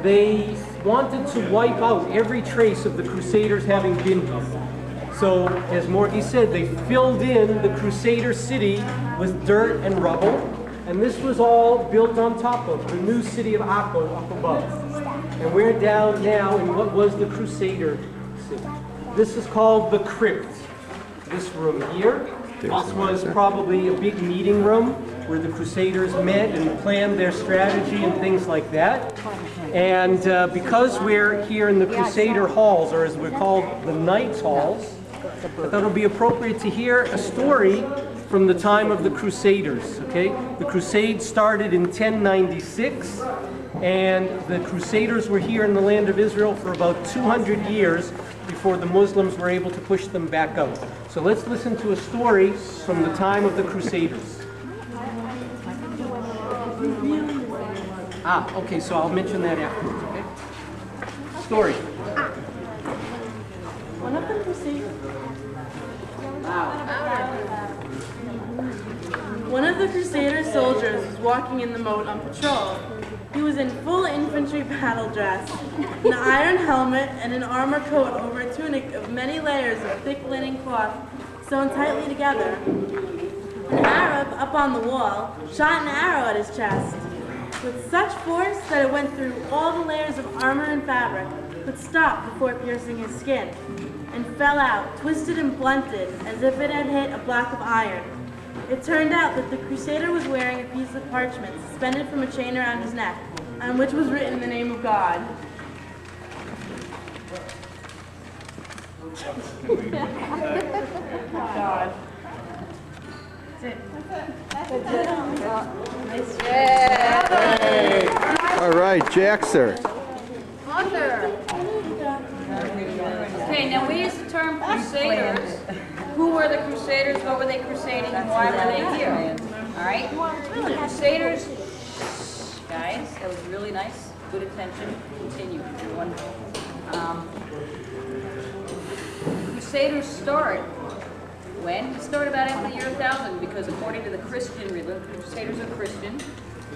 they wanted to wipe out every trace of the Crusaders having been here. So, as Morgie said, they filled in the Crusader city with dirt and rubble, and this was all built on top of the new city of Akko up above. And we're down now in what was the Crusader city. This is called the crypt. This room here. This was probably a big meeting room where the Crusaders met and planned their strategy and things like that. And because we're here in the Crusader halls, or as we're called, the Knights' halls, I thought it would be appropriate to hear a story from the time of the Crusaders, okay? The Crusades started in 1096, and the Crusaders were here in the land of Israel for about 200 years before the Muslims were able to push them back out. So let's listen to a story from the time of the Crusaders. Okay, so I'll mention that afterwards, okay? Story. One of the Crusaders. One of the Crusader soldiers was walking in the moat on patrol. He was in full infantry battle dress, an iron helmet, and an armor coat over a tunic of many layers of thick linen cloth sewn tightly together. An Arab up on the wall shot an arrow at his chest with such force that it went through all the layers of armor and fabric, but stopped before piercing his skin, and fell out, twisted and blunted, as if it had hit a block of iron. It turned out that the crusader was wearing a piece of parchment suspended from a chain around his neck, on which was written the name of God. God. All right, Jaxer. Okay, now we use the term crusaders. Who were the crusaders? What were they crusading? And why were they here? All right? The crusaders, guys, that was really nice. Good attention. Continue. Wonderful. Crusaders start when? Start about after the year 1000, because according to the Christian religion, the Crusaders are Christian.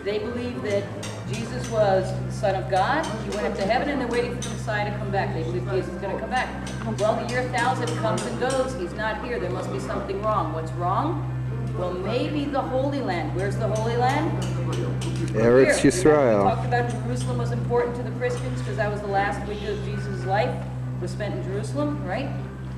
They believe that Jesus was the Son of God. He went up to heaven, and they're waiting for the Messiah to come back. They believe Jesus is going to come back. Well, the year 1000 comes and goes. He's not here. There must be something wrong. What's wrong? Well, maybe the Holy Land. Where's the Holy Land? Eretz Yisrael. We talked about Jerusalem was important to the Christians because that was the last week of Jesus' life was spent in Jerusalem, right?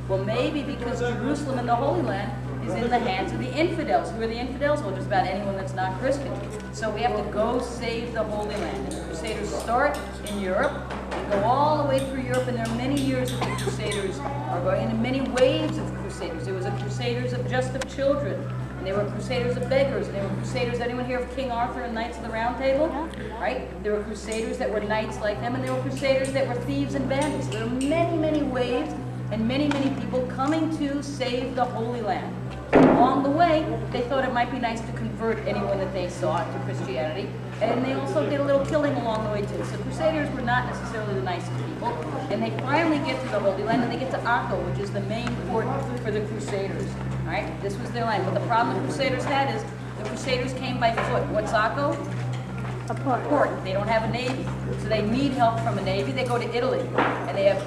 Well, maybe because Jerusalem and the Holy Land is in the hands of the infidels. Who are the infidels? Well, just about anyone that's not Christian. So we have to go save the Holy Land. And the Crusaders start in Europe and go all the way through Europe, and there are many years that the Crusaders are going, and many waves of Crusaders. There was a Crusaders of just of children, and there were Crusaders of beggars, and there were Crusaders, anyone hear of King Arthur and Knights of the Round Table? Right? There were Crusaders that were knights like them, and there were Crusaders that were thieves and bandits. There are many, many waves and many, many people coming to save the Holy Land. Along the way, they thought it might be nice to convert anyone that they saw to Christianity, and they also did a little killing along the way too. So Crusaders were not necessarily the nicest people, and they finally get to the Holy Land, and they get to Akko, which is the main port for the Crusaders. All right, this was their land. But the problem the Crusaders had is the Crusaders came by foot. What's Akko? A port. They don't have a navy, so they need help from a navy. They go to Italy, and they have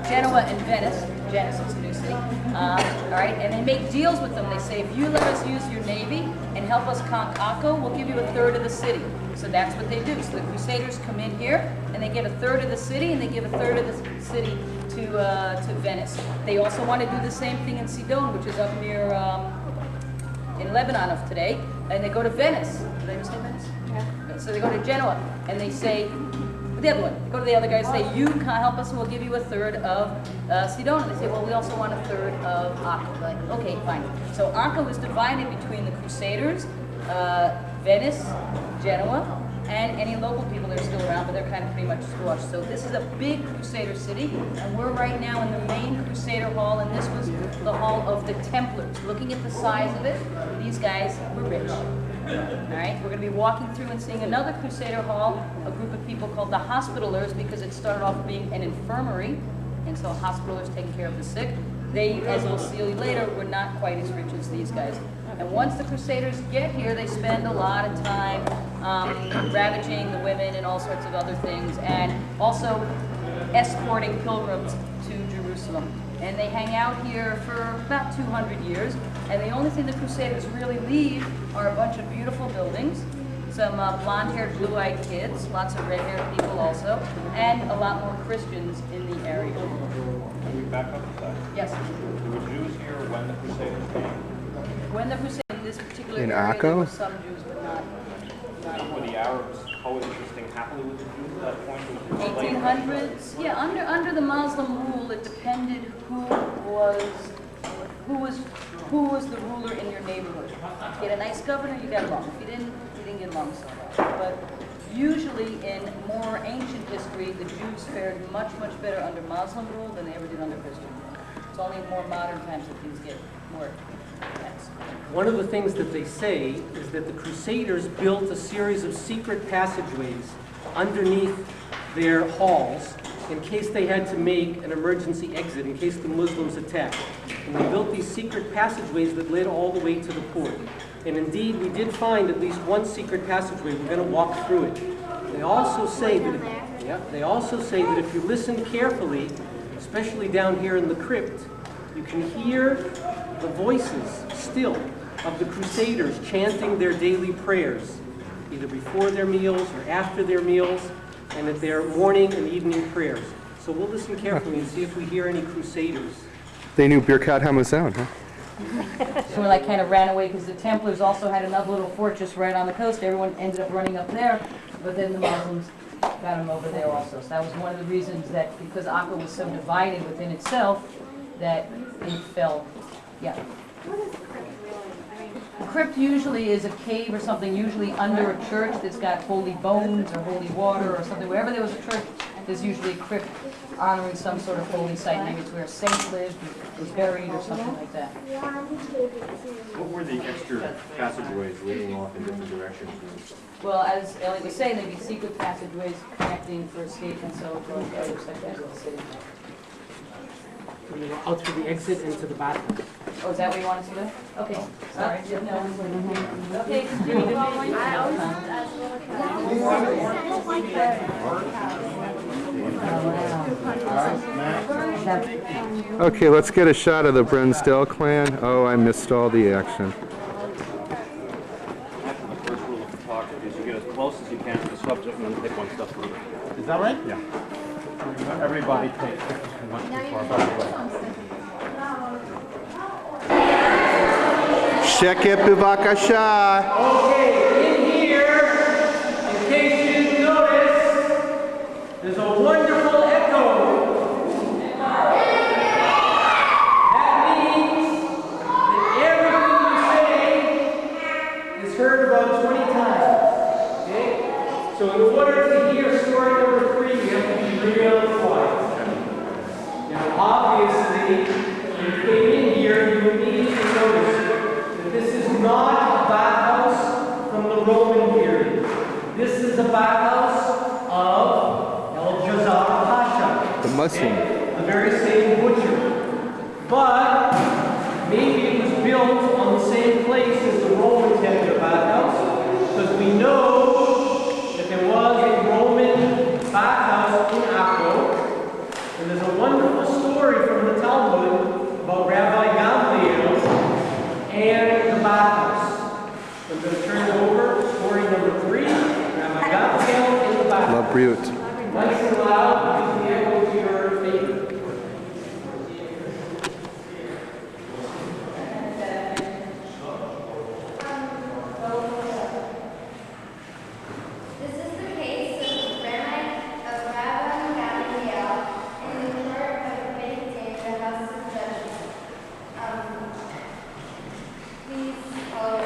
Genoa and Venice. Venice is a new city. All right, and they make deals with them. They say, if you let us use your navy and help us conquer Akko, we'll give you a third of the city. So that's what they do. So the Crusaders come in here, and they get a third of the city, and they give a third of the city to Venice. They also want to do the same thing in Sidon, which is up near in Lebanon of today, and they go to Venice. Did I just say Venice? Yeah. So they go to Genoa, and they say, the other one, they go to the other guy and say, you can help us and we'll give you a third of Sidon. And they say, well, we also want a third of Akko. Like, okay, fine. So Akko was divided between the Crusaders, Venice, Genoa, and any local people that are still around, but they're kind of pretty much squashed. So this is a big Crusader city, and we're right now in the main Crusader Hall, and this was the Hall of the Templars. Looking at the size of it, these guys were rich. All right, we're going to be walking through and seeing another Crusader Hall, a group of people called the Hospitalers, because it started off being an infirmary, and so hospitalers taking care of the sick. They, as we'll see later, were not quite as rich as these guys. And once the Crusaders get here, they spend a lot of time ravaging the women and all sorts of other things, and also escorting pilgrims to Jerusalem. And they hang out here for about 200 years, and the only thing the Crusaders really leave are a bunch of beautiful buildings, some blonde-haired, blue-eyed kids, lots of red-haired people also, and a lot more Christians in the area. Can we back up to that? Yes. There were Jews here when the Crusaders came? When the Crusaders, in this particular In area, Akko? there were some Jews, but not Were the Arabs coexisting happily with the Jews at that point? Was it slavery? 1800s. Yeah, under the Muslim rule, it depended who was the ruler in your neighborhood. If you had a nice governor, you got along. If you didn't get along so much. But usually in more ancient history, the Jews fared much, much better under Muslim rule than they ever did under Christian rule. It's only in more modern times that things get more intense. One of the things that they say is that the Crusaders built a series of secret passageways underneath their halls in case they had to make an emergency exit, in case the Muslims attacked. And they built these secret passageways that led all the way to the port. And indeed, we did find at least one secret passageway. We're going to walk through it. They also say that if you listen carefully, especially down here in the crypt, you can hear the voices still of the Crusaders chanting their daily prayers, either before their meals or after their meals, and at their morning and evening prayers. So we'll listen carefully and see if we hear any Crusaders. They knew Birkat Hamazon, huh? So we like kind of ran away because the Templars also had another little fortress right on the coast. Everyone ended up running up there, but then the Muslims got them over there also. So that was one of the reasons that, because Akka was so divided within itself, that it fell. Yeah. A crypt usually is a cave or something, usually under a church that's got holy bones or holy water or something. Wherever there was a church, there's usually a crypt honoring some sort of holy site. Maybe it's where a saint lived, was buried, or something like that. What were the extra passageways leading off in different directions? Well, as Ellie was saying, there'd be secret passageways connecting for escape and so forth, others like that in the city. We go out through the exit into the bathroom. Oh, is that what you wanted to do? Okay, sorry. No. Okay, continue following. Okay, let's get a shot of the Brunsdell clan. Oh, I missed all the action. The first rule of photography is you get as close as you can to the subject and then take one step further. Is that right? Yeah. Everybody takes much too far back. Sheket b'vakasha. Okay, in here, in case you didn't notice, there's a wonderful echo. That means that everything you say is heard about 20 times. Okay? So in order to hear story number 3, you have to be real quiet. Now, obviously, when you came in here, you immediately noticed that this is not a bathhouse from the Roman period. This is a bathhouse of El-Jazar Pasha. The Muslim. Okay? The very same butcher. But maybe it was built on the same place as the Romans had their bathhouse, because we know that there was a Roman bathhouse in Akko. And there's a wonderful story from the Talmud about Rabbi Gamliel and the bathhouse. I'm going to turn it over, story number 3, Rabbi Gamliel and the bathhouse. La Brute. Nice and loud, because the echo to your favor. This is the case of Rabbi Gamliel in the court of Beit Din, the house of judgment. Please follow me.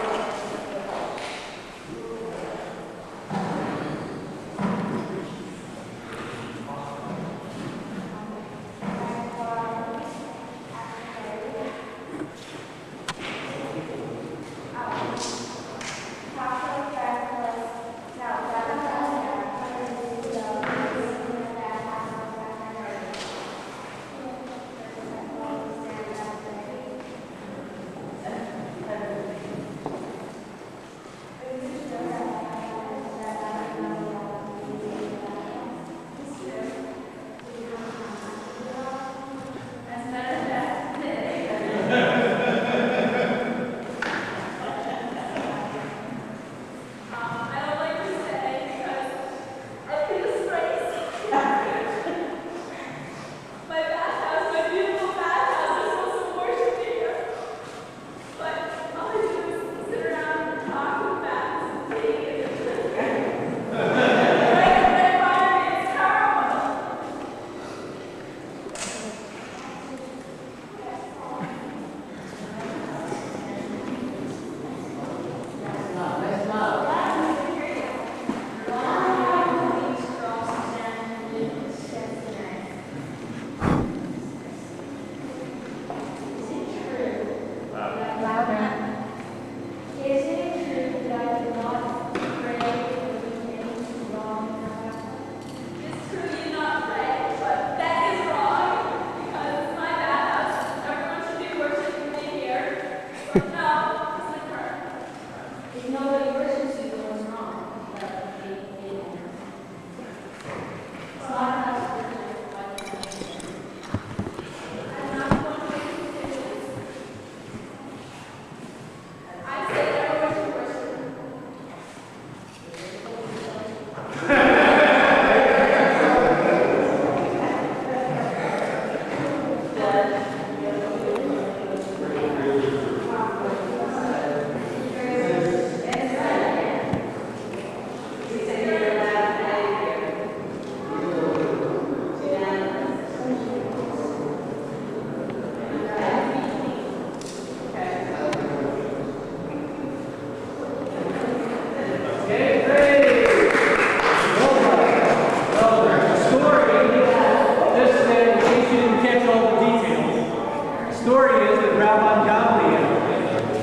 story is that Rabbi Gamliel,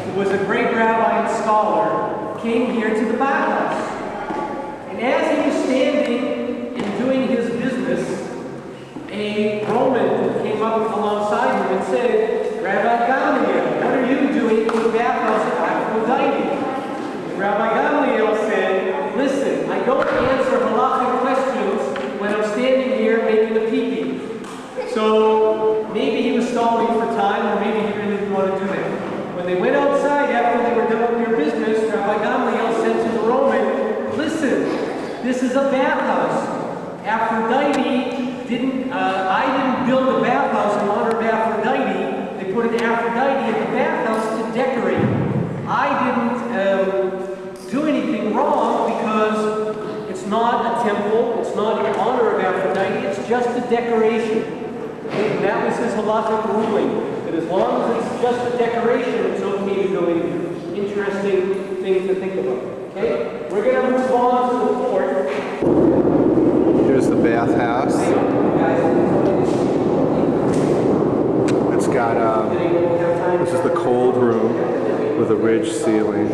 who was a great rabbi and scholar, came here to the bathhouse. And as he was standing and doing his business, a Roman came up alongside him and said, Rabbi Gamliel, what are you doing in the bathhouse at Aphrodite? And Rabbi Gamliel said, listen, I don't answer halakhic questions when I'm standing here making a pee-pee. So maybe he was stalling for time, or maybe he really didn't want to do that. When they went outside after they were done with their business, Rabbi Gamliel said to the Roman, listen, this is a bathhouse. Aphrodite didn't, I didn't build a bathhouse in honor of Aphrodite. They put an Aphrodite in the bathhouse to decorate. I didn't do anything wrong because it's not a temple, it's not in honor of Aphrodite, it's just a decoration. And that was his halakhic ruling, that as long as it's just a decoration, it's okay to go in. Interesting thing to think about. Okay? We're going to move on to the fort. Here's the bathhouse. It's got, this is the cold room with a ridge ceiling.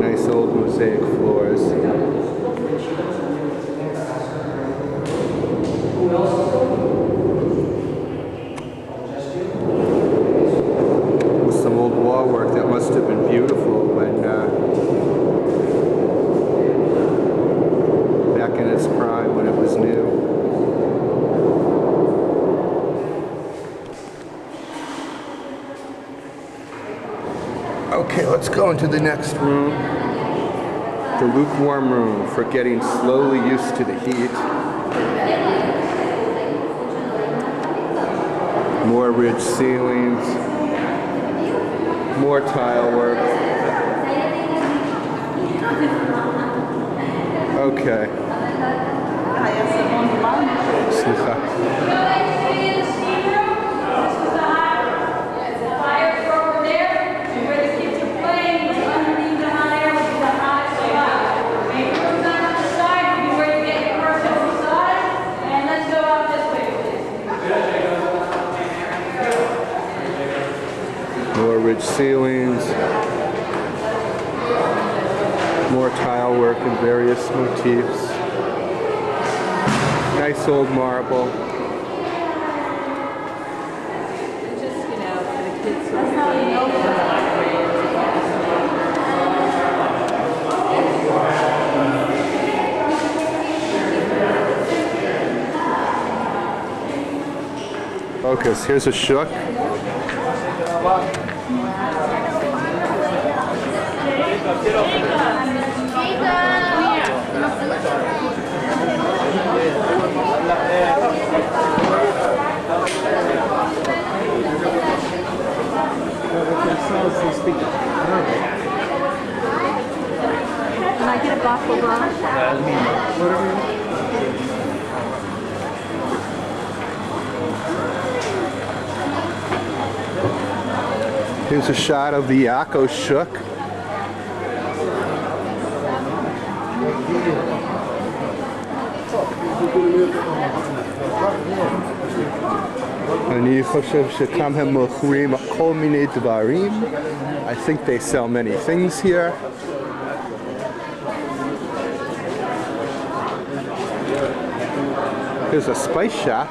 Nice old mosaic floors. With some old wall work that must have been beautiful when back in its prime when it was new. Okay, let's go into the next room. The lukewarm room for getting slowly used to the heat. More ridge ceilings. More tile work. Okay. Slicha. More ridge ceilings, more tile work in various motifs, nice old marble. Just, you know, for the kids to play. Focus, here's a shuk. Can I get a bottle of rum? Here's a shot of the Yaakov Shuk. I think they sell many things here. Here's a spice shop.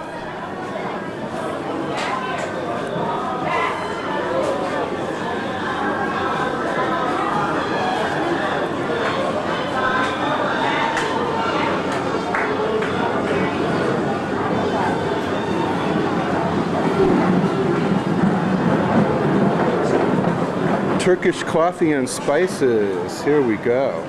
Turkish coffee and spices. Here we go.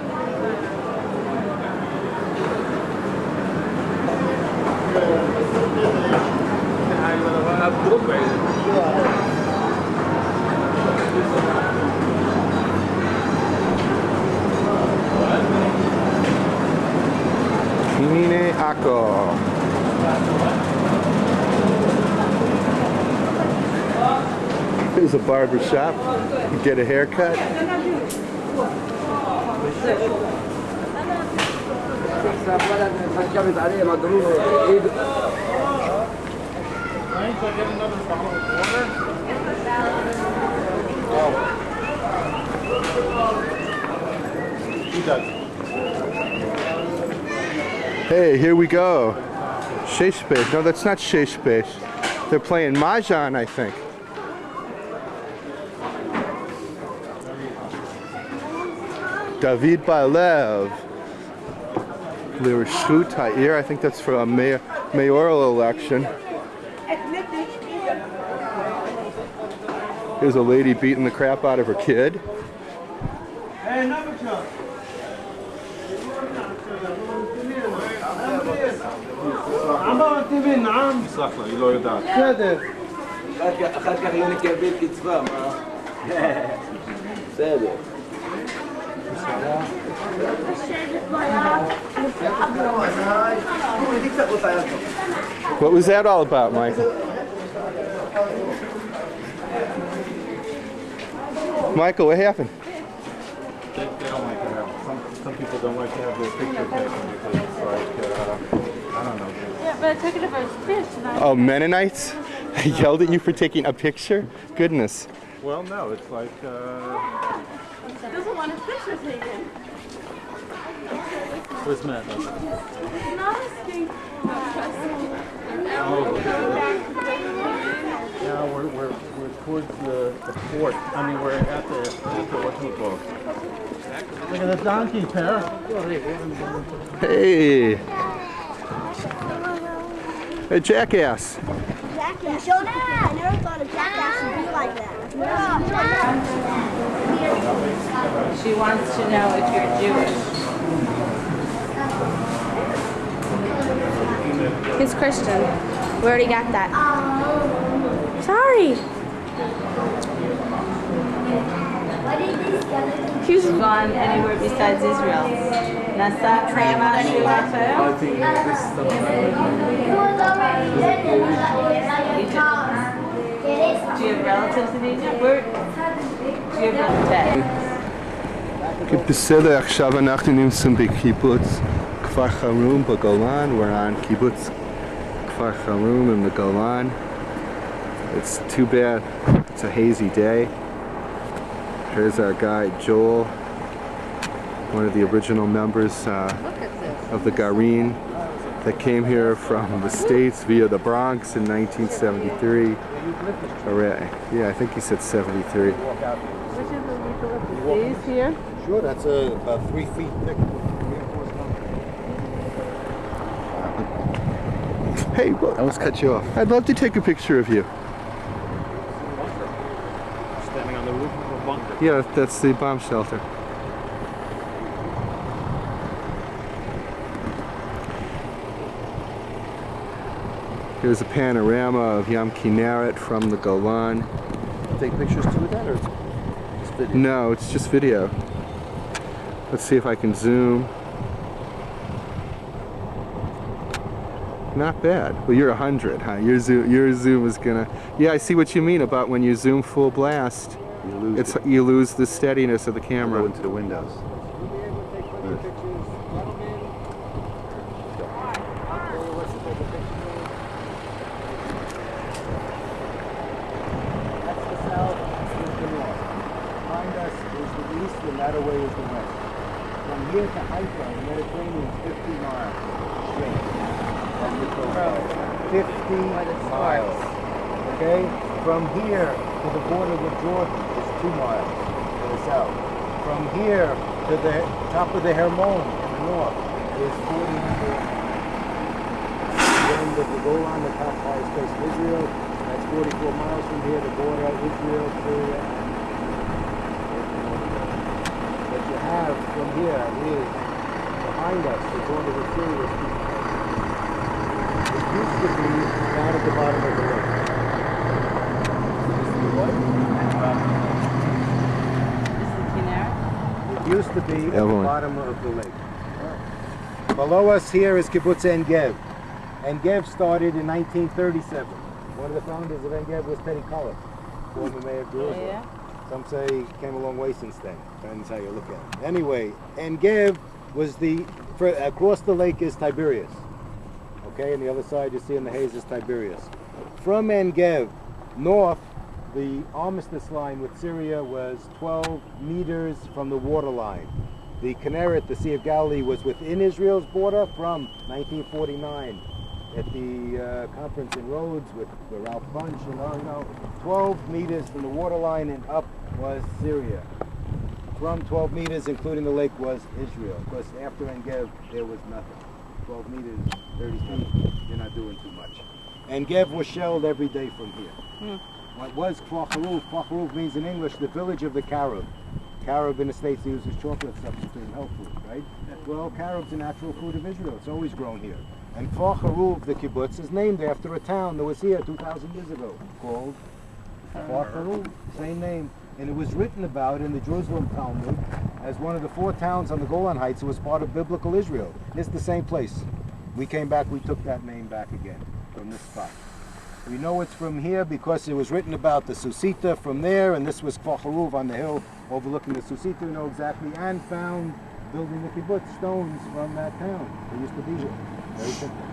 Hine Ako. Here's a barber shop. You get a haircut. Hey, here we go. Sheshbesh. No, that's not Sheshbesh. They're playing Mahjong, I think. David Balev. Lirashut Ha'ir. I think that's for a mayoral election. Here's a lady beating the crap out of her kid. Hey, Novichok. עבר טבעי נעם. יסלח לה, היא לא יודעת. בסדר. אחר כך לא נקבל קצבה, מה? בסדר. What was that all about, Michael? Michael, what happened? They don't like to have, some people don't like to have their picture taken because it's like, I don't know. Yeah, but I took it of a fish. Oh, Mennonites? Yelled at you for taking a picture? Goodness. Well, no, it's like, He doesn't want his picture taken. where's Matt? He's not asking. Yeah, we're towards the port. I mean, we're at the whatchamacallit. Look at the donkey, pair. Hey. Hey, jackass. Jackass. I never thought a jackass would be like that. She wants to know if you're Jewish. He's Christian. We already got that. Sorry. She's gone anywhere besides Israel. Nasa Krama Egypt. Do you have relatives in Egypt? Where? Do you have relatives? בסדר, עכשיו אנחנו נמצאים בקיבוץ כפר חרום בגולן. We're on kibbutz Kfar Harum in the Golan. It's too bad it's a hazy day. Here's our guide Joel, one of the original members of the Garin that came here from the States via the Bronx in 1973. Yeah, I think he said 73. These here? Sure, that's about 3 feet thick. Hey, look, I almost cut you off. I'd love to take a picture of you. Standing on the roof of a bunker. Yeah, that's the bomb shelter. Here's a panorama of Yam Kinneret from the Golan. Take pictures too then, or just video? No, it's just video. Let's see if I can zoom. Not bad. Well, you're 100, huh? Your zoom is gonna. Yeah, I see what you mean about when you zoom full blast. You lose the steadiness of the camera. Go into the windows. Behind us is the east, and that away is the west. From here to Haifa, the Mediterranean is 50 miles straight. 50 miles. Okay? From here to the border with Jordan is 2 miles to the south. From here to the top of the Hermon in the north is 40 miles. The end of the Golan, the top highest place of Israel, that's 44 miles from here, the border of Israel, Syria. What you have from here is behind us, the border with Syria is 2 miles. It used to be down at the bottom of the lake. It used to be at the bottom of the lake. Below us here is Kibbutz En Gev. En Gev started in 1937. One of the founders of En Gev was Teddy Kollek, former mayor of Jerusalem. Yeah. Some say he came a long way since then. Depends how you look at it. Anyway, En Gev was across the lake is Tiberias. Okay, and the other side you see in the haze is Tiberias. From En Gev north, the armistice line with Syria was 12 meters from the waterline. The Kinneret, the Sea of Galilee, was within Israel's border from 1949 at the conference in Rhodes with Ralph Bunche and 12 meters from the waterline and up was Syria. From 12 meters, including the lake, was Israel. Because after En Gev, there was nothing. 12 meters, 30 feet, you're not doing too much. En Gev was shelled every day from here. What was Kfar Haruf? Kfar Haruf means in English the village of the carob. Carob in the States uses chocolate substitute in health food, right? Well, carob's a natural food of Israel. It's always grown here. And Kfar Haruf, the kibbutz, is named after a town that was here 2,000 years ago called Kfar Haruf, same name. And it was written about in the Jerusalem Talmud as one of the 4 towns on the Golan Heights that was part of biblical Israel. It's the same place. We came back, we took that name back again from this spot. We know it's from here because it was written about the Susita from there, and this was Kfar Haruf on the hill overlooking the Susita. We know exactly, and found building the kibbutz stones from that town. They used to be here. Very simple.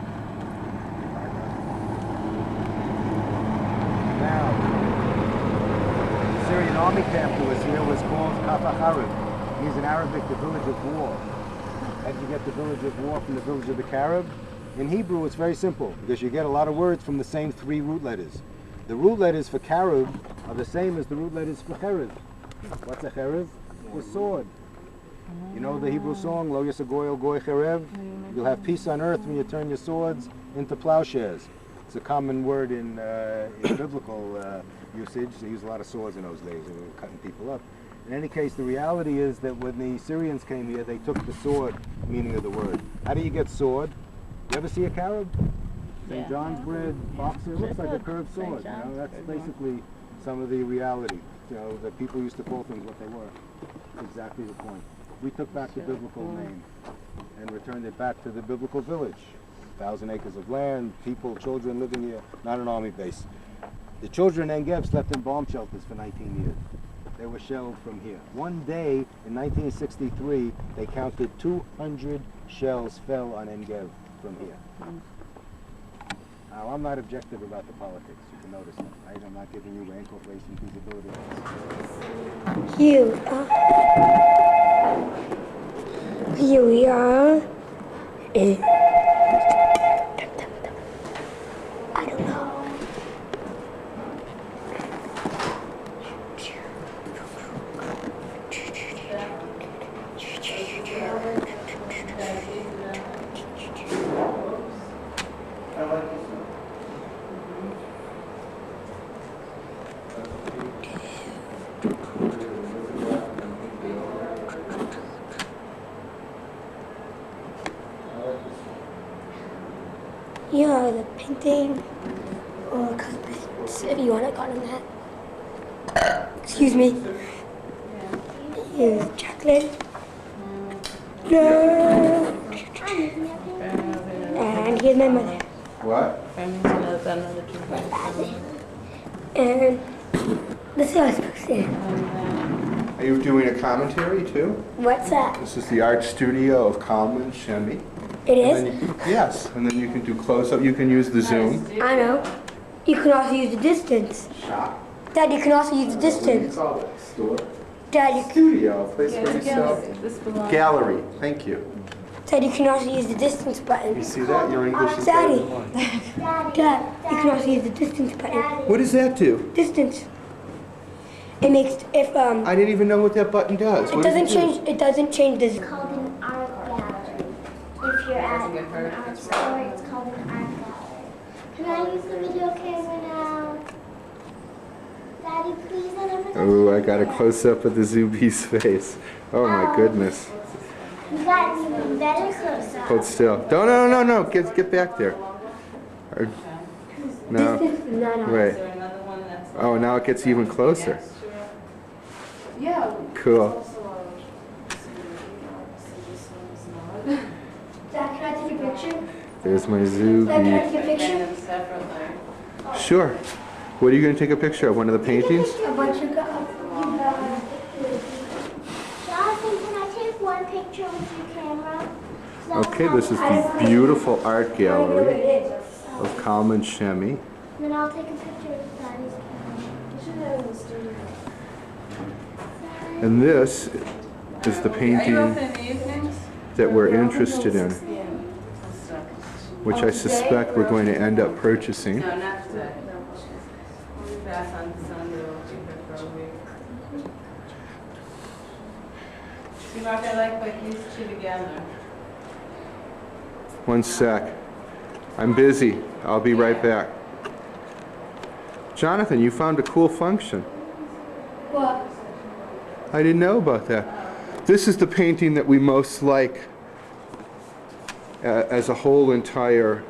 Now, the Syrian army camp that was here was called Kafar Harib. Means in Arabic the village of war. How did you get the village of war from the village of the Carib? In Hebrew, it's very simple because you get a lot of words from the same 3 root letters. The root letters for Carib are the same as the root letters for Cherev. What's a Cherev? The sword. You know the Hebrew song, Lo Yasagoy Goy Cherev? You'll have peace on earth when you turn your swords into plowshares. It's a common word in biblical usage. They used a lot of swords in those days. They were cutting people up. In any case, the reality is that when the Syrians came here, they took the sword meaning of the word. How do you get sword? You ever see a Carib? St. John's bread, boxer, it looks like a curved sword. You know, that's basically some of the reality. You know, that people used to call things what they were. That's exactly the point. We took back the biblical name and returned it back to the biblical village. 1,000 acres of land, people, children living here, not an army base. The children in En Gev slept in bomb shelters for 19 years. They were shelled from here. One day in 1963, they counted 200 shells fell on En Gev from here. Now, I'm not objective about the politics. You can notice that, right? I'm not giving you ankle racing feasibility. Here we are. I don't know. Here are the painting or carpets, if you want to call them that. Excuse me. Here's chocolate. No. And here's my mother. What? And this is how it's supposed to. Are you doing a commentary too? What's that? This is the art studio of Kalman Shembi. It is? Yes, and then you can do close-up. You can use the zoom. I know. You can also use the distance. Shot. Dad, you can also use the distance. What do you call it? Store? Dad, you Studio, place for yourself. Gallery, thank you. Dad, you can also use the distance button. You see that? Your English is better Daddy. than mine. Dad, you can also use the distance button. What does that do? Distance. It makes I didn't even know what that button does. It doesn't change. It doesn't change this. It's called an art gallery. If you're at an art store, it's called an art gallery. Can I use the video camera now? Daddy, please. Oh, I got a close-up of the Zubi's face. Oh my goodness. You got an even better close-up. Hold still. No. Get back there. No. Wait. Oh, now it gets even closer. Yeah. Cool. Dad, can I take a picture? There's my Dad, can I Zubi. take a picture? Sure. What are you going to take a picture of? One of the paintings? A bunch of Jonathan, can I take one one picture with your camera? Okay, this is the beautiful art gallery of Kalman Shemi. Then I'll take a picture with Daddy's camera. And this is the painting that we're interested in, which I suspect we're going to end up purchasing. No, not today. We'll be back on Sunday. We'll be here for a week. See, Mark, I like what these two together. One sec. I'm busy. I'll be right back. Jonathan, you found a cool function. What? I didn't know about that. This is the painting that we most like as a whole entire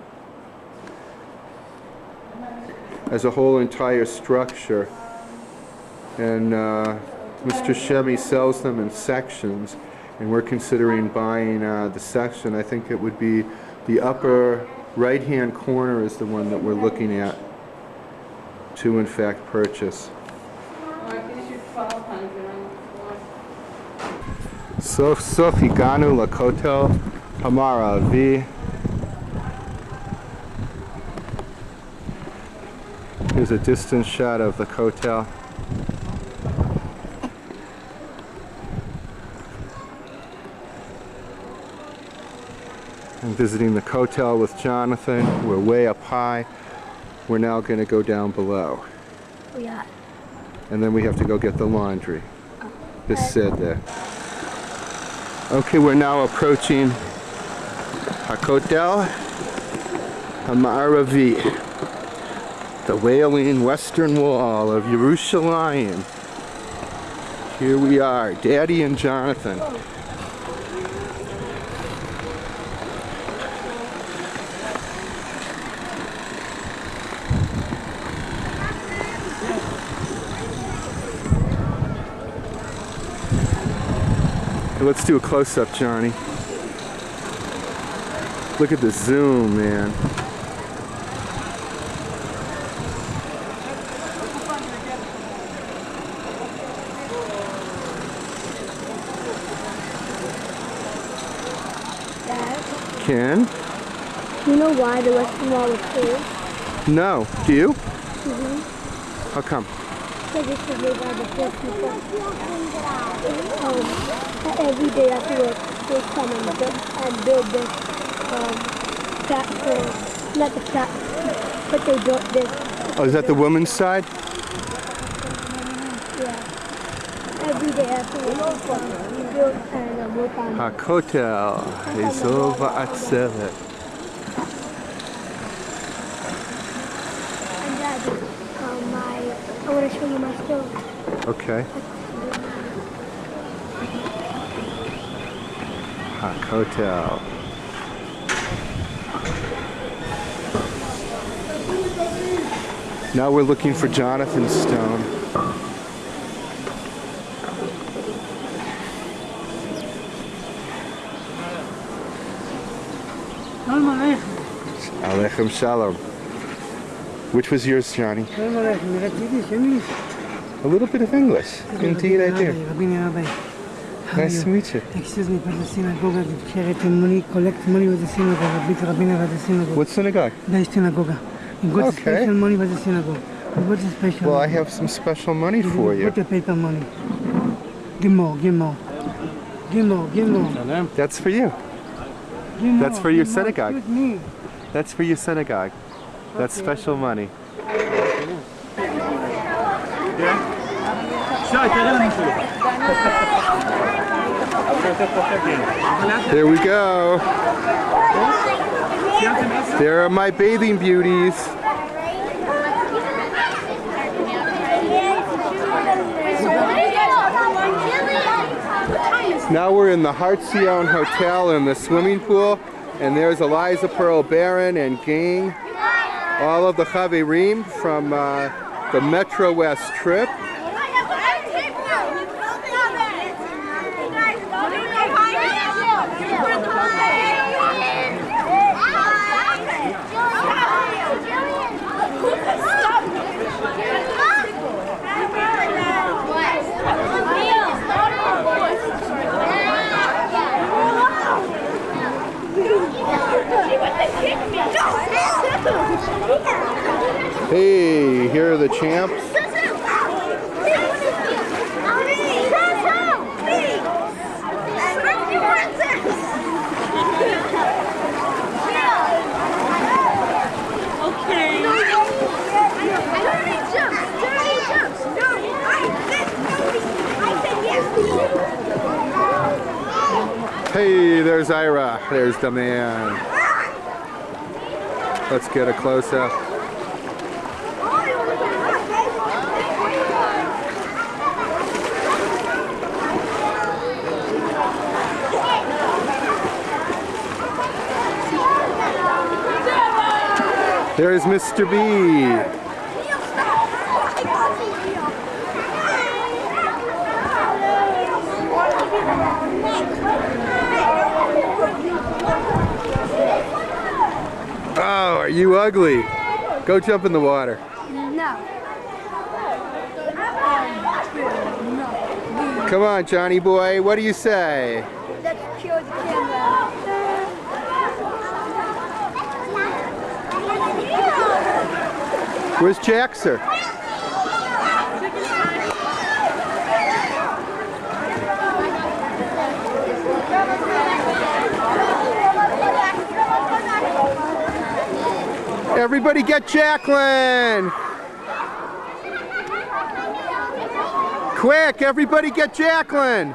structure. And Mr. Shemi sells them in sections, and we're considering buying the section. I think it would be the upper right-hand corner is the one that we're looking at to in fact purchase. סוף סוף הגענו לכותל המערבי. Here's a distant shot of the Kotel. I'm visiting the Kotel with Jonathan. We're way up high. We're now going to go down below. Yeah. And then we have to go get the laundry. This said there. Okay, we're now approaching HaKotel HaMa'aravi, the Wailing Western Wall of Yerushalayim. Here we are, Daddy and Jonathan. Let's do a close-up, Johnny. Look at the zoom, man. Dad, Ken? do you know why the Western Wall was closed? No. Do you? Mm-hmm. How come? Because it was made by the poor people. Every day after work, they come and build this platform. Not the platform, but they built this. Oh, is that the woman's side? Yeah. Every day after work, we build and work on it. HaKotel Hazov Va'atzelet. And Dad, I want to show you my stove. Okay. HaKotel. Now we're looking for Jonathan's stone. Alechem Shalom. Which was yours, Johnny? A little bit of English. Indeed, I do. Nice to meet you. Excuse me, but the synagogue carried money, collect money with the synagogue, big rabbiner at the synagogue. What synagogue? The synagogue. You got special money with the synagogue. What's the special? Well, I have some special money for you. What's the paper money? Give more, give more. Give more, give more. That's for you. That's for your synagogue. That's for your synagogue. That's special money. There we go. There are my bathing beauties. Now we're in the Hartzion Hotel in the swimming pool, and there's Eliza Pearl Barron and gang, all of the Chaverim from the Metro West trip. Hey, here are the champs. Hey, there's Ira. There's the man. Let's get a close-up. There's Mr. B. Oh, are you ugly? Go jump in the water. No. Come on, Johnny boy. What do you say? Let's kill the camera. Where's Jaxer? Everybody get Jacqueline! Quick, everybody get Jacqueline!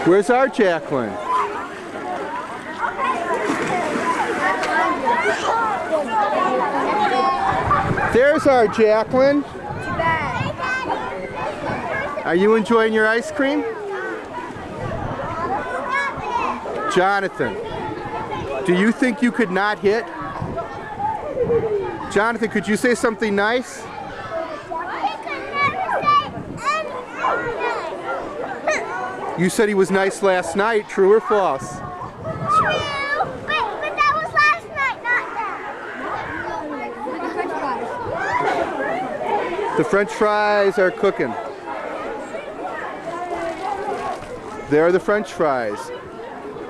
Where's our Jacqueline? There's our Jacqueline. Are you enjoying your ice cream? Jonathan, do you think you could not hit? Jonathan, could you say something nice? You said he was nice last night, true or false? True, but that was last night, not now. The French fries are cooking. There are the French fries.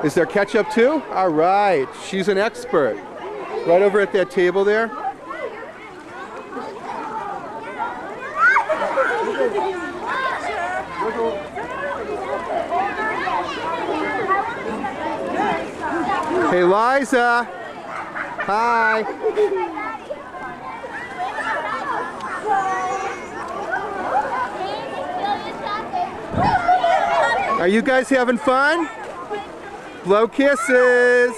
Is there ketchup too? All right, she's an expert. Right over at that table there. Hey, Liza. Hi. Are you guys having fun? Blow kisses.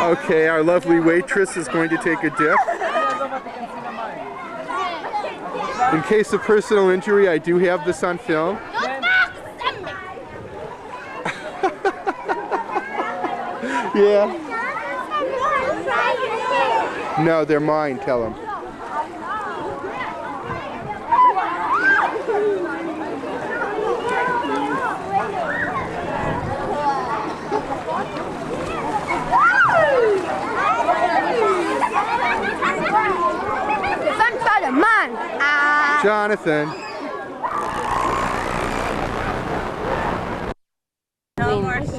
Okay, our lovely waitress is going to take a dip. In case of personal injury, I do have this on film. Yeah. No, they're mine, tell them. Jonathan.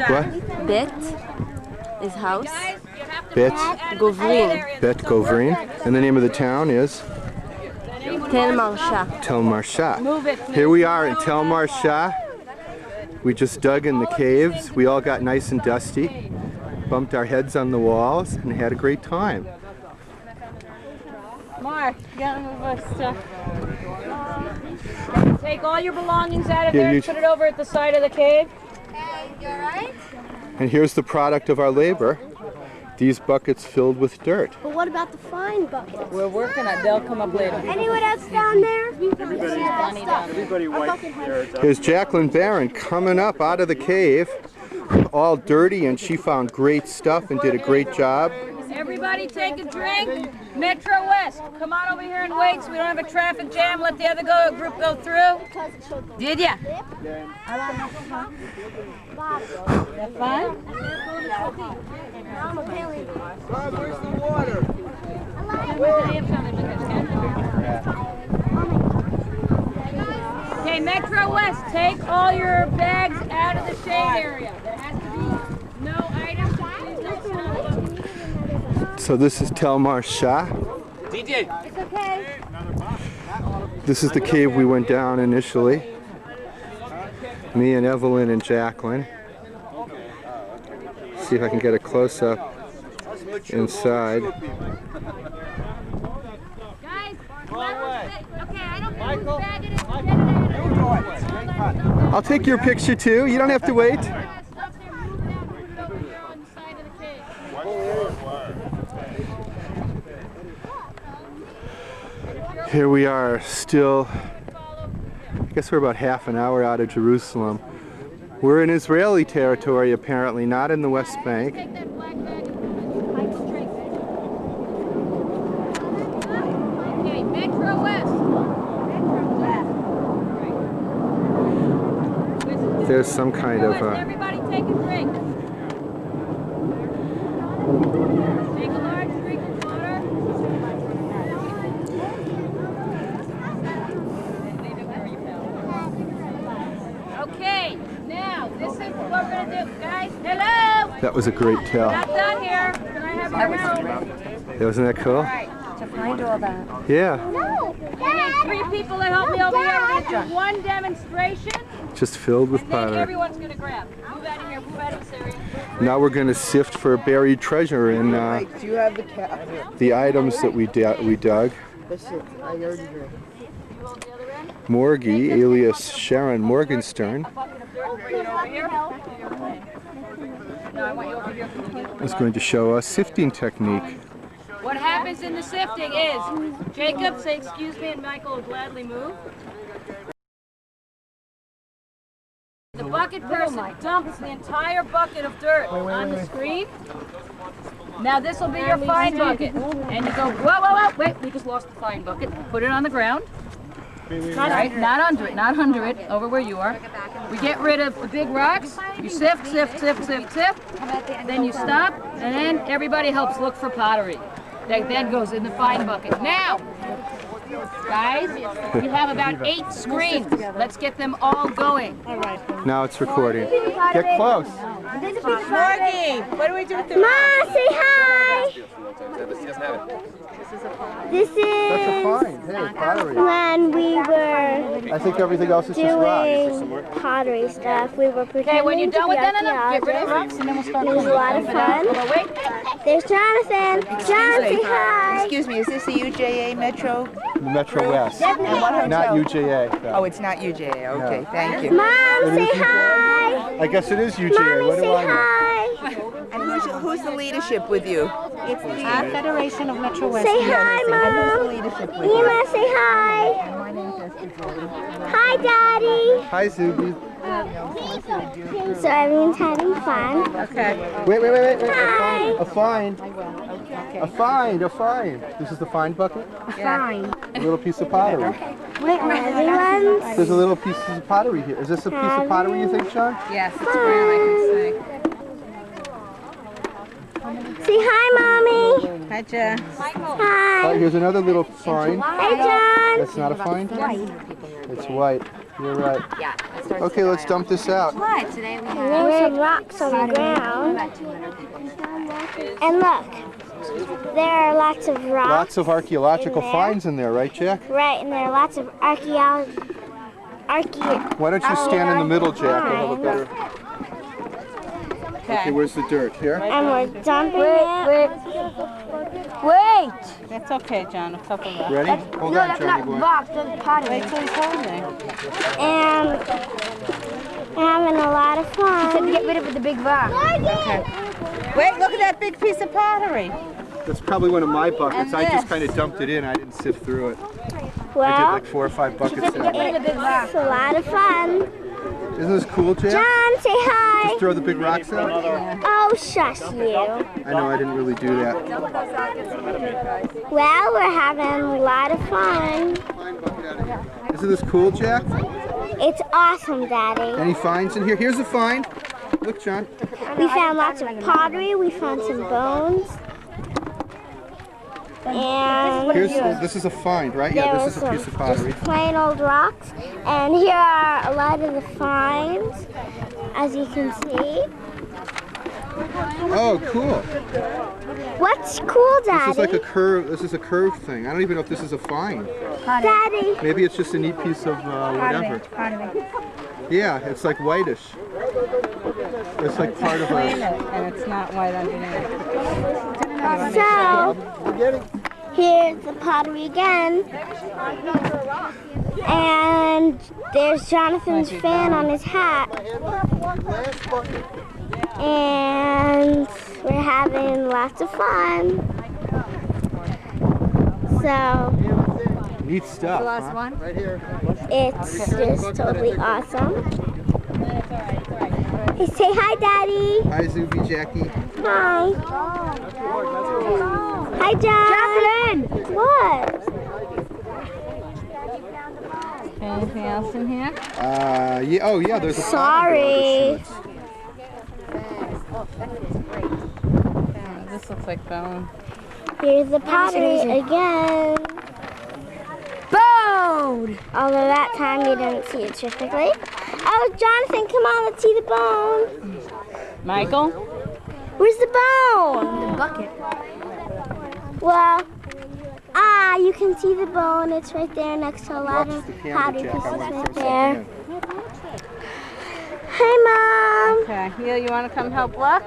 What? Bet is house. Bet. Govrin. Bet Govrin. And the name of the town is? Tel Marsha. Tel Marsha. Here we are in Tel Marsha. We just dug in the caves. We all got nice and dusty, bumped our heads on the walls, and had a great time. Mark, get him with stuff. Take all your belongings out of Yeah, there and put it over at the side of the cave. You alright? And here's the product of our labor. These buckets filled with dirt. But what about the fine buckets? We're working on it. They'll come up later. Anyone else down there? Everybody white there. Here's Jacqueline Barron coming up out of the cave, all dirty, and she found great stuff and did a great job. Everybody take a drink. Metro West, come on over here and wait so we don't have a traffic jam. Let the other group go through. Did ya? That fun? Bob, where's the water? Okay, Metro West, take all your bags out of the shade area. There has to be no items. So this is Telmar Shah. DJ. It's okay. This is the cave we went down initially. Me and Evelyn and Jacqueline. See if I can get a close-up inside. I'll take your picture too. You don't have to wait. Here we are, still, I guess we're about half an hour out of Jerusalem. We're in Israeli territory apparently, not in the West Bank. Okay, Metro West. There's some kind of Everybody take a drink. Take a large drink of water. Okay, now this is what we're going to do. Guys, hello! that was a great tell. Not done here. Can I have your help? Wasn't that cool? To find all that. Yeah, I need 3 people to help me over here. We're going to do one demonstration, just filled with and then pottery. everyone's going to grab. Move out of here, move out of this area. Now we're going to sift for buried treasure in Do you have the cap? the items that we dug. That's it. I already did. Morgie, alias Sharon Morgenstern, is going to show us sifting technique. What happens in the sifting is, Jacob, say excuse me, and Michael will gladly move. The bucket person dumps the entire bucket of dirt on the screen. Now this will be your fine bucket. And you go, whoa, whoa, whoa, wait, we just lost the fine bucket. Put it on the ground. Right, not under it, not under it, over where you are. We get rid of the big rocks. You sift, sift, sift, sift, sift. Then you stop, and then everybody helps look for pottery. That then goes in the fine bucket. Now, guys, we have about 8 screens. Let's get them all going. Now it's recording. Get close. Morgie, what do we do with the Ma, say hi. This That's a is fine. Hey, pottery. when we were I think everything else is just rocks. doing pottery stuff. We were pretending Okay, when you're done with to that, be get rid of the rocks archaeologists. and then we'll start. It was a lot of fun. Oh, wait. There's Jonathan. John, say hi. Excuse me, is this the UJA Metro? Metro West. And what hotel? Not UJA. Oh, it's not UJA. Okay, thank you. Mom, It say is hi. I guess it is UJA. Mommy, What do say I know? hi. And who's the leadership with you? It's the Federation of Metro West. Say hi, And who's the Mom. leadership with you? Ema, say hi. Hi, Daddy. Hi, Zuby. So everyone's having fun. Okay. Wait. Hi. A find. A find. This is the find bucket? Fine. A little piece of pottery. Wait, everyone's. There's a little piece of pottery here. Is this a piece of pottery, you think, Sean? Yes, it's brown, I can see. Say hi, Mommy. Hi, Jen. Hi. Here's another little find. Hey, John. That's not a find? It's white. You're right. Okay, let's dump this out. Today we have some rocks on the ground. And look, there are lots of rocks. Lots of archaeological in there. finds in there, right, Jack? Right, and there are lots of Why don't you stand in the middle, Jack? We'll have a better... Okay, where's the dirt? Here? And we're dumping Wait. That's okay, John. A couple left. Ready? Hold on, Johnny boy. box, that's pottery. Wait till he's holding. And we're having a lot of fun. You said to get rid of the big box. Okay. Wait, look at that big piece of pottery. That's probably one of my buckets. And I just this. kind of dumped it in. I didn't sift through it. I Well, did like 4 or 5 buckets that way. it's a lot of fun. Isn't this cool, Jack? John, say hi. Just throw the big rocks out? Oh, shush you. I know, I didn't really do that. Well, we're having a lot of fun. Isn't this cool, Jack? It's awesome, Daddy. Any finds in here? Here's a find. Look, John. We found lots of pottery. We found some bones. And This is a find, right? Yeah, this is a piece of pottery. just plain old rocks. And here are a lot of the finds, as you can see. Oh, cool. What's cool, Daddy? This is like a curve. This is a curved thing. I don't even know if this is a find. Daddy. Maybe it's just a neat piece of whatever. Yeah, it's like whitish. It's like part of And it's not white underneath. So, here's the pottery again. And there's Jonathan's fan on his hat. And we're having lots of fun. So, neat stuff. The last one? Right here. It's just totally awesome. Hey, say hi, Daddy. Hi, Zuby, Jackie. Hi. Hi, John. Jacqueline. What? Anything else in here? Yeah. Oh, yeah. There's a Sorry. This looks like bone. Here's the pottery again. Bone! Although that time you didn't see it typically. Oh, Jonathan, come on, let's see the bone. Michael? Where's the bone? The bucket. Well, you can see the bone. It's right there next to a lot of pottery pieces right there. Hi, Mom. Okay, Neil, you want to come help Luck?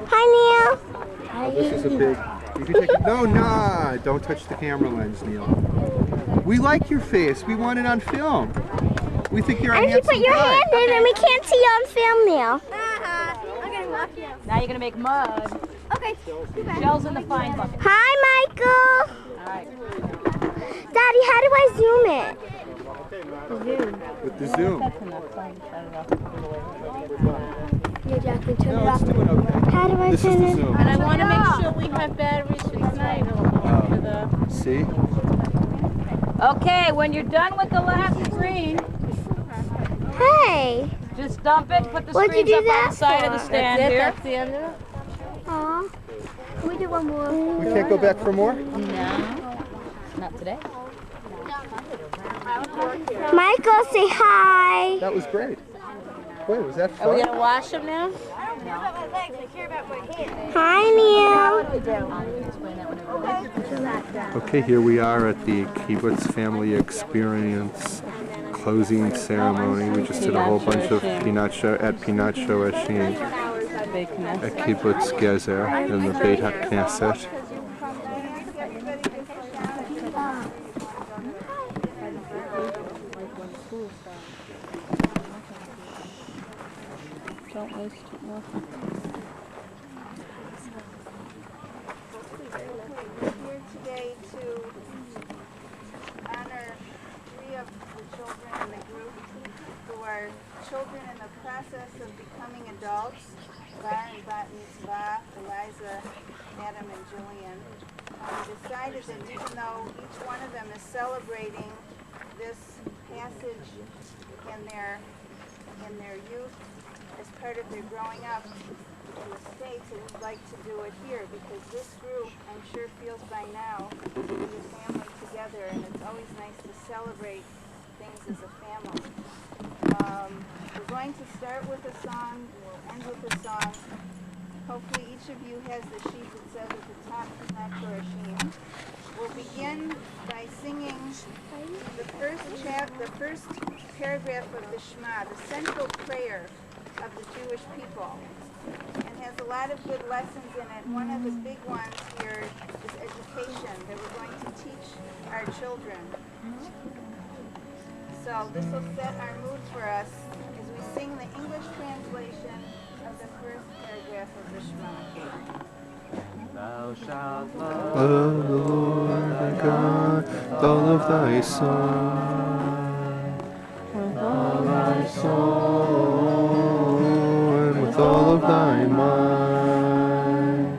Hi, Neil. Oh, this is a big. You can take it. No, nah. Don't touch the camera lens, Neil. We like your face. We want it on film. We think you're a And if you handsome put your guy. hand in, and we can't see you on film, Neil. I'm gonna walk you. Now you're gonna make mud. Okay. Shells in the fine bucket. Hi, Michael. All right. Daddy, how do I zoom it? With the zoom. Yeah, Jacqueline, turn No, it it's off. doing okay. How do I This is turn the it? zoom. And I want to make sure we have batteries for tonight. For the See? Okay, when you're done with the last screen, Hey. just dump it. Put the What'd you screens do up on that the side of the for? stand That's it, here. that's the end of it? Aw. Can we do one more? We can't go back for more? No, not today. Michael, say hi. That was great. Wait, was that Are we fun? gonna wash them now? Hi, Neil. Okay, here we are at the Kibbutz Family Experience closing ceremony. We just did a whole bunch of Pinat Shoashim at Kibbutz Gezer in the Beit HaKnesset. Don't waste it. Here today to honor 3 of the children in the group who are children in the process of becoming adults. Bar and Bat Mitzvah, Eliza, Adam, and Julian. We decided that even though each one of them is celebrating this passage in their youth as part of their growing up to the States, and we'd like to do it here because this group, I'm sure, feels by now is a family together, and it's always nice to celebrate things as a family. We're going to start with a song, we'll end with a song. Hopefully each of you has the sheet that says at the top, Pinat Shoashim. We'll begin by singing the first paragraph of the Shema, the central prayer of the Jewish people, and has a lot of good lessons in it. One of the big ones here is education, that we're going to teach our children. So this will set our mood for us as we sing the English translation of the first paragraph of the Shema. Thou shalt love Love the Lord thy God with all of thy soul, with all thy soul, and with all of thy mind.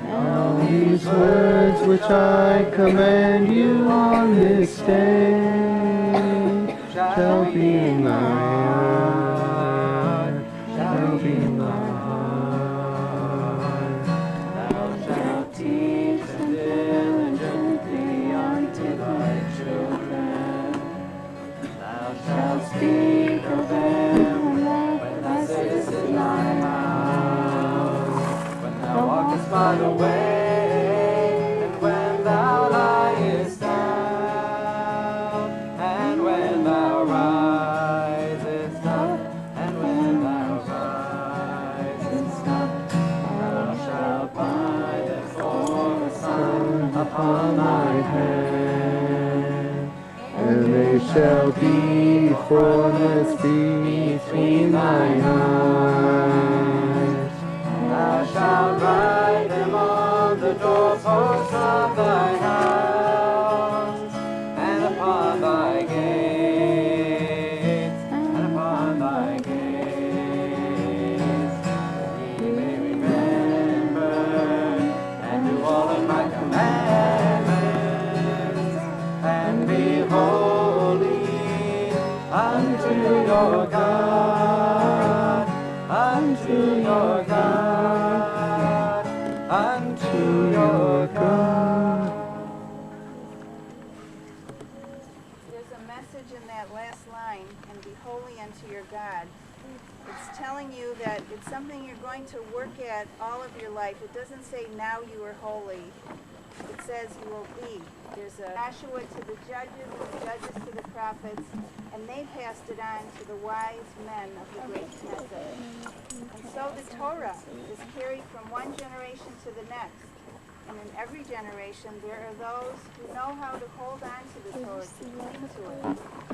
And all these words which I command you on this day shall be in thy heart, shall be in thy heart. Teach them diligently unto thy children. Thou shalt speak of them when thou sittest in thy house, when thou walkest by the way, and when thou liest down, and when thou risest up, and when thou risest up. Thou shalt bind them for a sign upon thy hand, And they shall be frontlets between thine eyes. thou shalt write them on the doorposts of thy house, and upon thy gates, and upon thy gates. That ye may remember and do all of my commandments, and be holy unto your God, unto your God, unto your God. There's a message in that last line, and be holy unto your God. It's telling you that it's something you're going to work at all of your life. It doesn't say now you are holy. It says you will be. There's a Joshua to the judges to the prophets, and they passed it on to the wise men of the great Knesset. And so the Torah is carried from one generation to the next. And in every generation, there are those who know how to hold on to the Torah, to cling to it,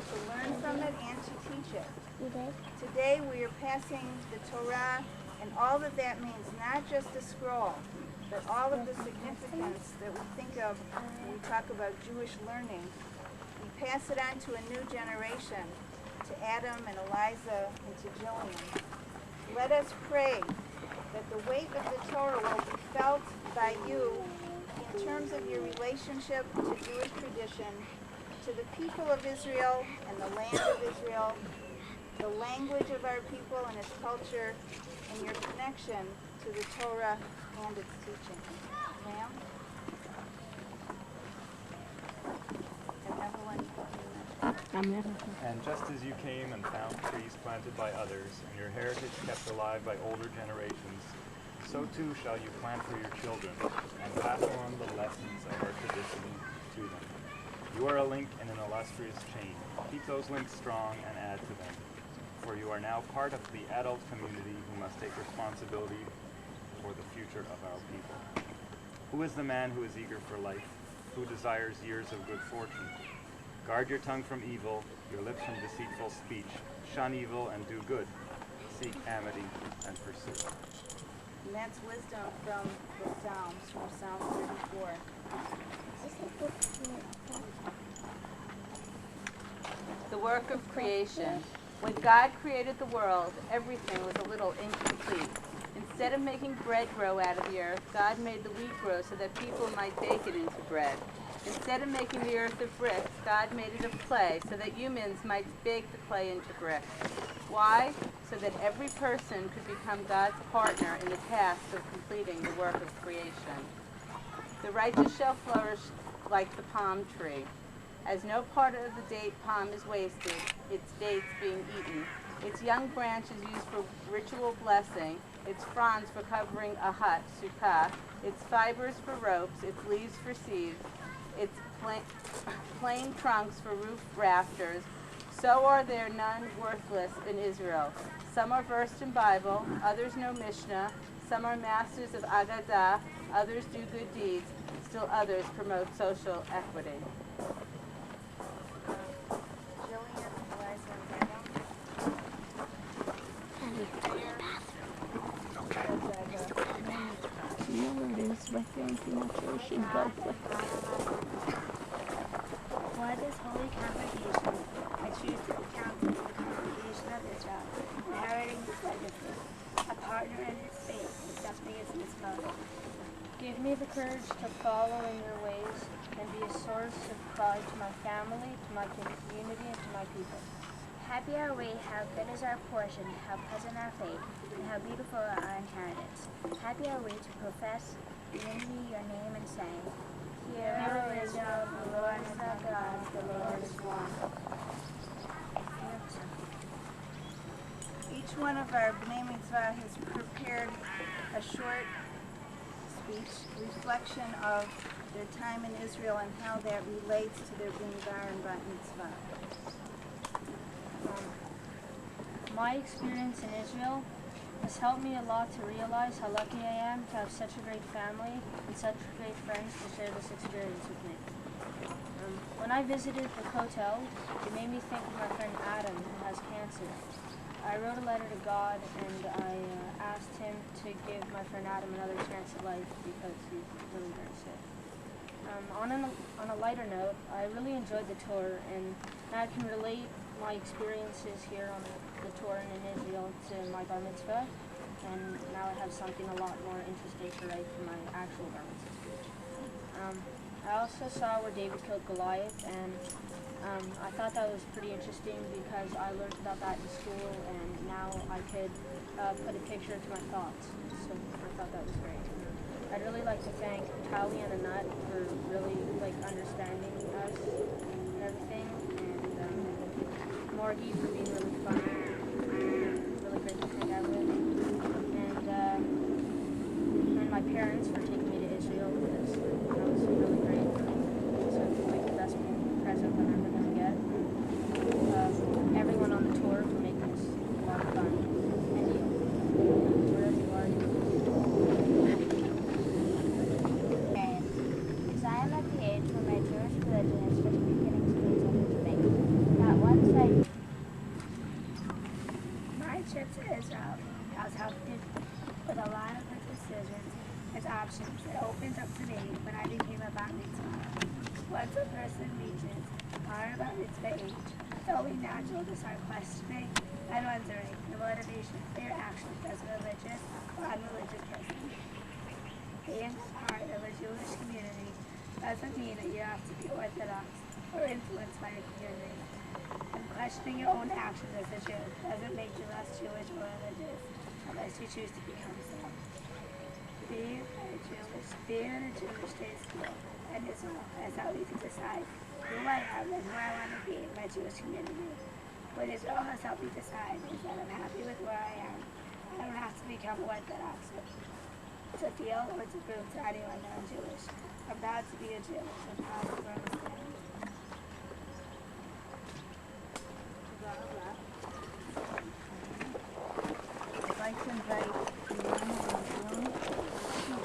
to learn from it, and to teach it. Today we are passing the Torah and all that that means, not just a scroll, but all of the significance that we think of when we talk about Jewish learning. We pass it on to a new generation, to Adam and Eliza and to Jillian. Let us pray that the weight of the Torah will be felt by you in terms of your relationship to Jewish tradition, to the people of Israel and the land of Israel, the language of our people and its culture, and your connection to the Torah and its teaching. Ma'am? And Evelyn. And just as you came and found trees planted by others, and your heritage kept alive by older generations, so too shall you plant for your children, and pass on the lessons of our tradition to them. You are a link in an illustrious chain. Keep those links strong and add to them, for you are now part of the adult community who must take responsibility for the future of our people. Who is the man who is eager for life, who desires years of good fortune? Guard your tongue from evil, your lips from deceitful speech. Shun evil and do good. Seek amity and pursue. And that's wisdom from the Psalms, from Psalm 34. The work of creation. When God created the world, everything was a little incomplete. Instead of making bread grow out of the earth, God made the wheat grow so that people might bake it into bread. Instead of making the earth of bricks, God made it of clay so that humans might bake the clay into bricks. Why? So that every person could become God's partner in the task of completing the work of creation. The righteous shall flourish like the palm tree. As no part of the date palm is wasted, its dates being eaten, its young branch is used for ritual blessing, its fronds for covering a hut, sukkah, its fibers for ropes, its leaves for seeds, its plain trunks for roof rafters. So are there none worthless in Israel. Some are versed in Bible, others know Mishnah, some are masters of Agadah, others do good deeds, still others promote social equity. with you, and if you're not Jewish, you both with you. Why this holy congregation? I choose to be counted in the congregation of Israel, inheriting his legacy, a partner in his faith, accepting his mitzvot. Give me the courage to follow in your ways and be a source of pride to my family, to my community, and to my people. Happy are we, how good is our portion, how pleasant our faith, and how beautiful our inheritance. Happy are we to profess unity your name and say, Hear, O Israel, the Lord is our God, the Lord is one. Each one of our B'nai Mitzvah has prepared a short speech, reflection of their time in Israel and how that relates to their B'nai Bar and Bat Mitzvah. My experience in Israel has helped me a lot to realize how lucky I am to have such a great family and such great friends to share this experience with me. When I visited the hotel, it made me think of my friend Adam, who has cancer. I wrote a letter to God and I asked him to give my friend Adam another chance at life because he's really very sick. On a lighter note, I really enjoyed the tour, and I can relate my experiences here on the tour and in Israel to my bar mitzvah, and now I have something a lot more interesting to write for my actual bar mitzvah speech. I also saw where David killed Goliath, and I thought that was pretty interesting because I learned about that in school, and now I could put a picture to my thoughts, so I thought that was great. I'd really like to thank Tali and Anat for really understanding us and everything, and Morgie for being really funny, really great to hang out with, and my parents for taking me to Israel because that was really great. So it's like the best present that I'm ever going to get. Everyone on the tour for making this a lot of fun, and you, wherever you are. As I am at the age where my Jewish religion is just beginning to lose everything, not once I... My trip to Israel, I was helped with a lot of decisions as options. It opened up to me when I became a bat mitzvah. Once a person reaches our bat mitzvah age, it's only natural to start questioning and wondering the motivation for your actions as a religious or unreligious person. Being part of a Jewish community doesn't mean that you have to be Orthodox or influenced by your community. And questioning your own actions as a Jew doesn't make you less Jewish or religious unless you choose to become so. Being in a Jewish day school and Israel has helped me to decide who I am and who I want to be in my Jewish community. What Israel has helped me decide is that I'm happy with where I am. I don't have to become Orthodox to feel or to prove to anyone that I'm Jewish. I'm proud to be a Jew. I'm proud of where I stand. I'd like to invite the men in the room to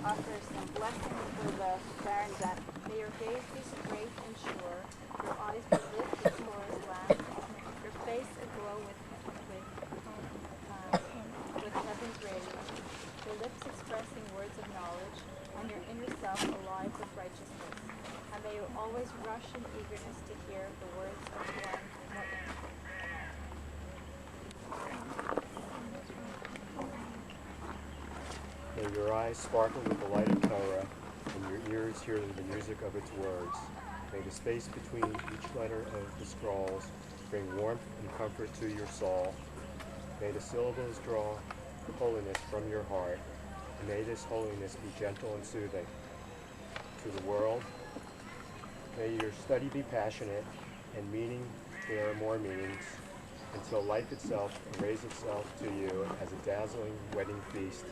offer some blessings for the Baron Zep. May your gaze be straight and sure, your eyes be lit with Torah's lamp, your face aglow with heaven's radiance, your lips expressing words of knowledge, and your inner self alive with righteousness. And may you always rush in eagerness to hear the words of one Moed. May your eyes sparkle with the light of Torah, and your ears hear the music of its words. May the space between each letter of the scrolls bring warmth and comfort to your soul. May the syllables draw holiness from your heart, and may this holiness be gentle and soothing to the world. May your study be passionate and meaning bear more meanings, until life itself arrays itself to you as a dazzling wedding feast.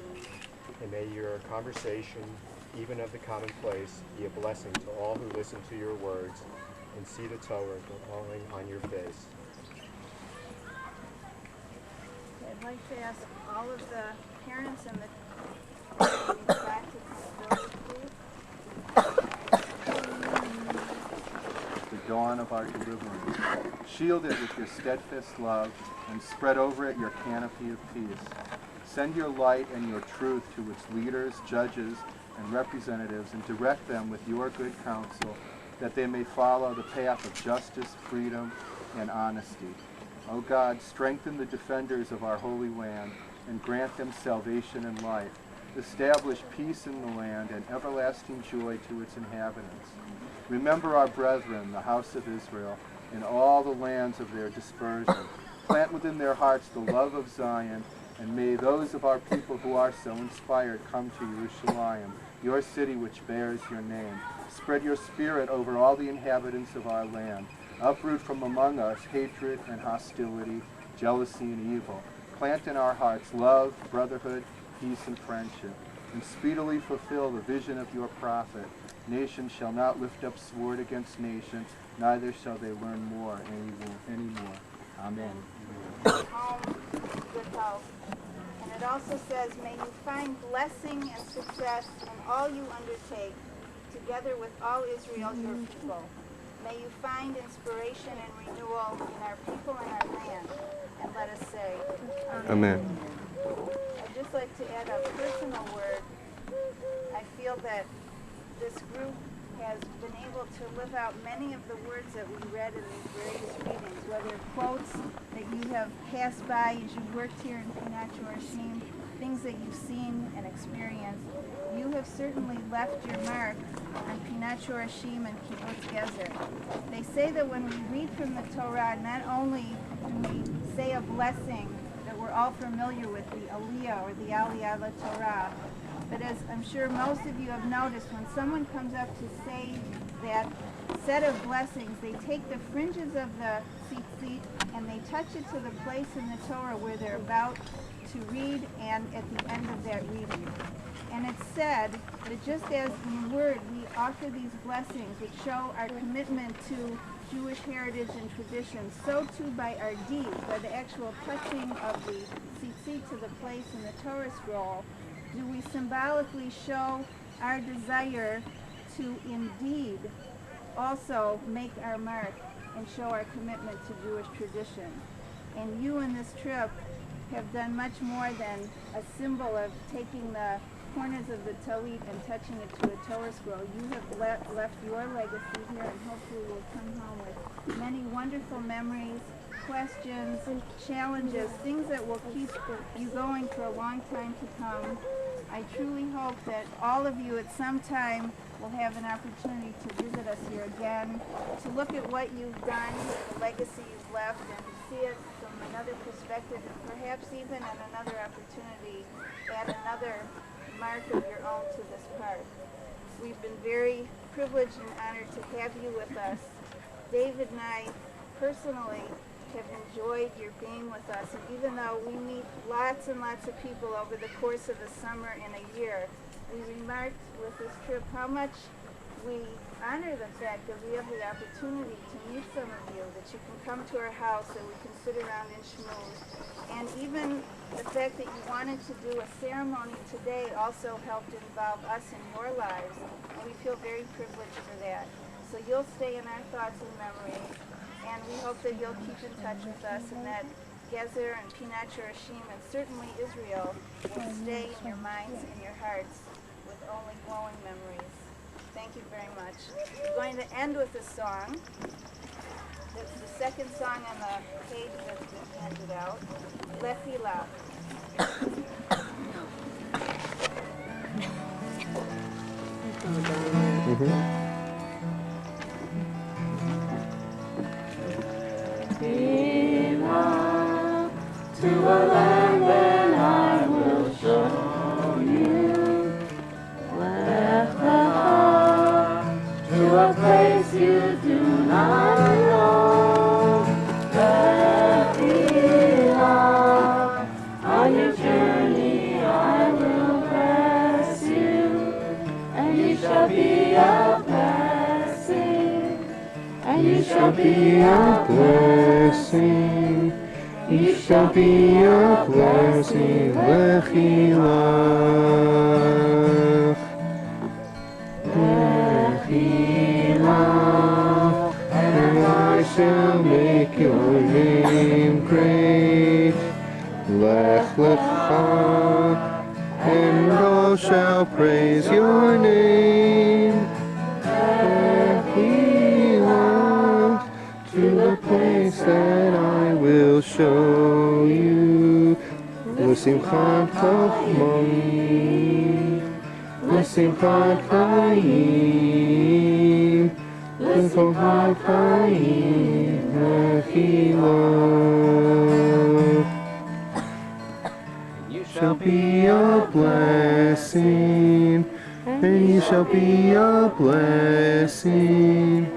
And may your conversation, even of the commonplace, be a blessing to all who listen to your words and see the Torah glowing on your face. I'd like to ask all of the parents and the back to please. The dawn of our deliverance. Shield it with your steadfast love and spread over it your canopy of peace. Send your light and your truth to its leaders, judges, and representatives, and direct them with your good counsel, that they may follow the path of justice, freedom, and honesty. O God, strengthen the defenders of our holy land, and grant them salvation and life. Establish peace in the land and everlasting joy to its inhabitants. Remember our brethren, the house of Israel, in all the lands of their dispersion. Plant within their hearts the love of Zion, and may those of our people who are so inspired come to Yerushalayim, your city which bears your name. Spread your spirit over all the inhabitants of our land. Uproot from among us hatred and hostility, jealousy and evil. Plant in our hearts love, brotherhood, peace, and friendship. And speedily fulfill the vision of your prophet. Nation shall not lift up sword against nation, neither shall they learn more anymore. Amen. Home, good health. And it also says, may you find blessing and success in all you undertake, together with all Israel, your people. May you find inspiration and renewal in our people and our land. And let us say, Amen. I'd just like to add a personal word. I feel that this group has been able to live out many of the words that we read in these various readings, whether quotes that you have passed by as you worked here in Pinat Yorashim, things that you've seen and experienced. You have certainly left your mark on Pinat Yorashim and Kibbutz Gezer. They say that when we read from the Torah, not only do we say a blessing that we're all familiar with, the Aliyah or the Aliyah LaTorah, but as I'm sure most of you have noticed, when someone comes up to say that set of blessings, they take the fringes of the tzitzit and they touch it to the place in the Torah where they're about to read and at the end of that reading. And it's said that just as in word we offer these blessings which show our commitment to Jewish heritage and tradition, so too by our deeds, by the actual touching of the tzitzit to the place in the Torah scroll, do we symbolically show our desire to indeed also make our mark and show our commitment to Jewish tradition. And you in this trip have done much more than a symbol of taking the corners of the Talit and touching it to a Torah scroll. You have left your legacy here, and hopefully will come home with many wonderful memories, questions, challenges, things that will keep you going for a long time to come. I truly hope that all of you at some time will have an opportunity to visit us here again, to look at what you've done, the legacy you've left, and see it from another perspective, and perhaps even in another opportunity, add another mark of your own to this park. We've been very privileged and honored to have you with us. David and I personally have enjoyed your being with us, and even though we meet lots and lots of people over the course of the summer and a year, we remarked with this trip how much we honor the fact that we have the opportunity to meet some of you, that you can come to our house, that we can sit around and schmooze. And even the fact that you wanted to do a ceremony today also helped involve us in your lives, and we feel very privileged for that. So you'll stay in our thoughts and memories, and we hope that you'll keep in touch with us, and that Gezer and Pinat Yorashim and certainly Israel will stay in your minds and your hearts with only glowing memories. Thank you very much. We're going to end with a song. That's the second song on the page that's been handed out. Lefilah. To a land that I will show you. Lech Lecha, to a place you do not know. Lefilah, on your journey I will bless you, and you shall be a blessing, and you shall be a blessing. You shall be a blessing, Lechilah. Lechilah, and I shall make your name great. Lech Lecha. people shall praise your name. We walk to the place that I will show you. L'simchat Chachmon, l'simchat Chaim, l'simchat Chaim, Mechila. You shall be a blessing, and you shall be a blessing,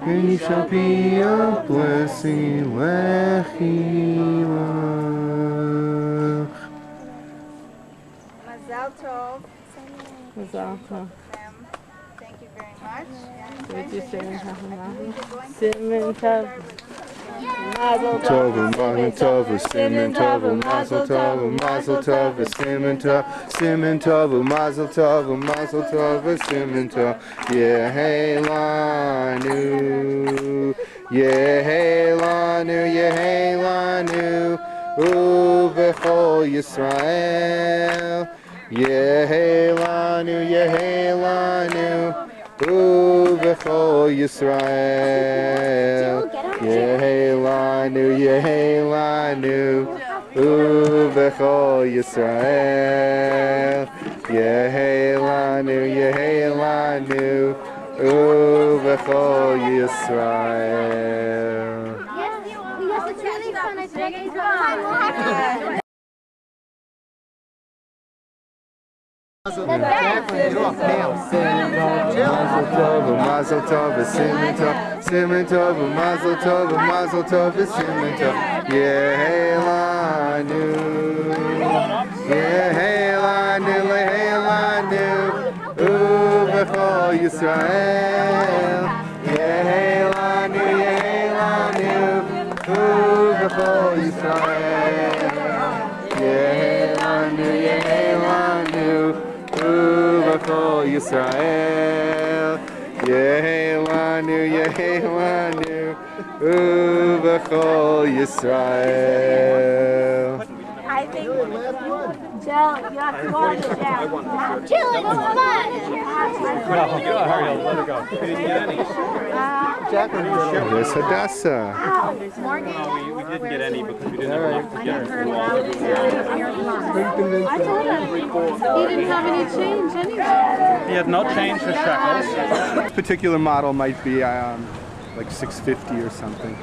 and you shall be a blessing, Lechilach. Mazal tov. Mazal tov. Thank you very much. What did you say? Simon tov. Mazel Tov, Mazel Tov, Simon Tov, Mazel Tov, Mazel Tov, Simon Tov, Simon Tov, Mazel Tov, Mazel Tov, Simon Tov, Yehelanu, Yehelanu, Yehelanu, Uvechol Yisrael, Yehelanu, Yehelanu, Uvechol Yisrael, Yehelanu, Yehelanu, Uvechol Yisrael, Yehelanu, Yehelanu, Uvechol Yisrael. It's really fun. I think it's fun. Mazel Tov, Mazel Tov, Simon Tov, Simon Tov, Mazel Tov, Mazel Tov, Simon Tov, Yehelanu, Yehelanu, Yehelanu, Uvechol Yisrael, Yehelanu, Yehelanu, Uvechol Yisrael, Yehelanu, Yehelanu, Uvechol Yisrael, Yehelanu, Yehelanu, Uvechol Yisrael. I think, Jill, you have to go on the Jill. Jill, it was fun. Hurry, let her go. We didn't get any. There's Hadassah. We didn't get any because we didn't have enough to get her. I told him he didn't have any change anyway. He had no change for shekels. This particular model might be like $650 or something.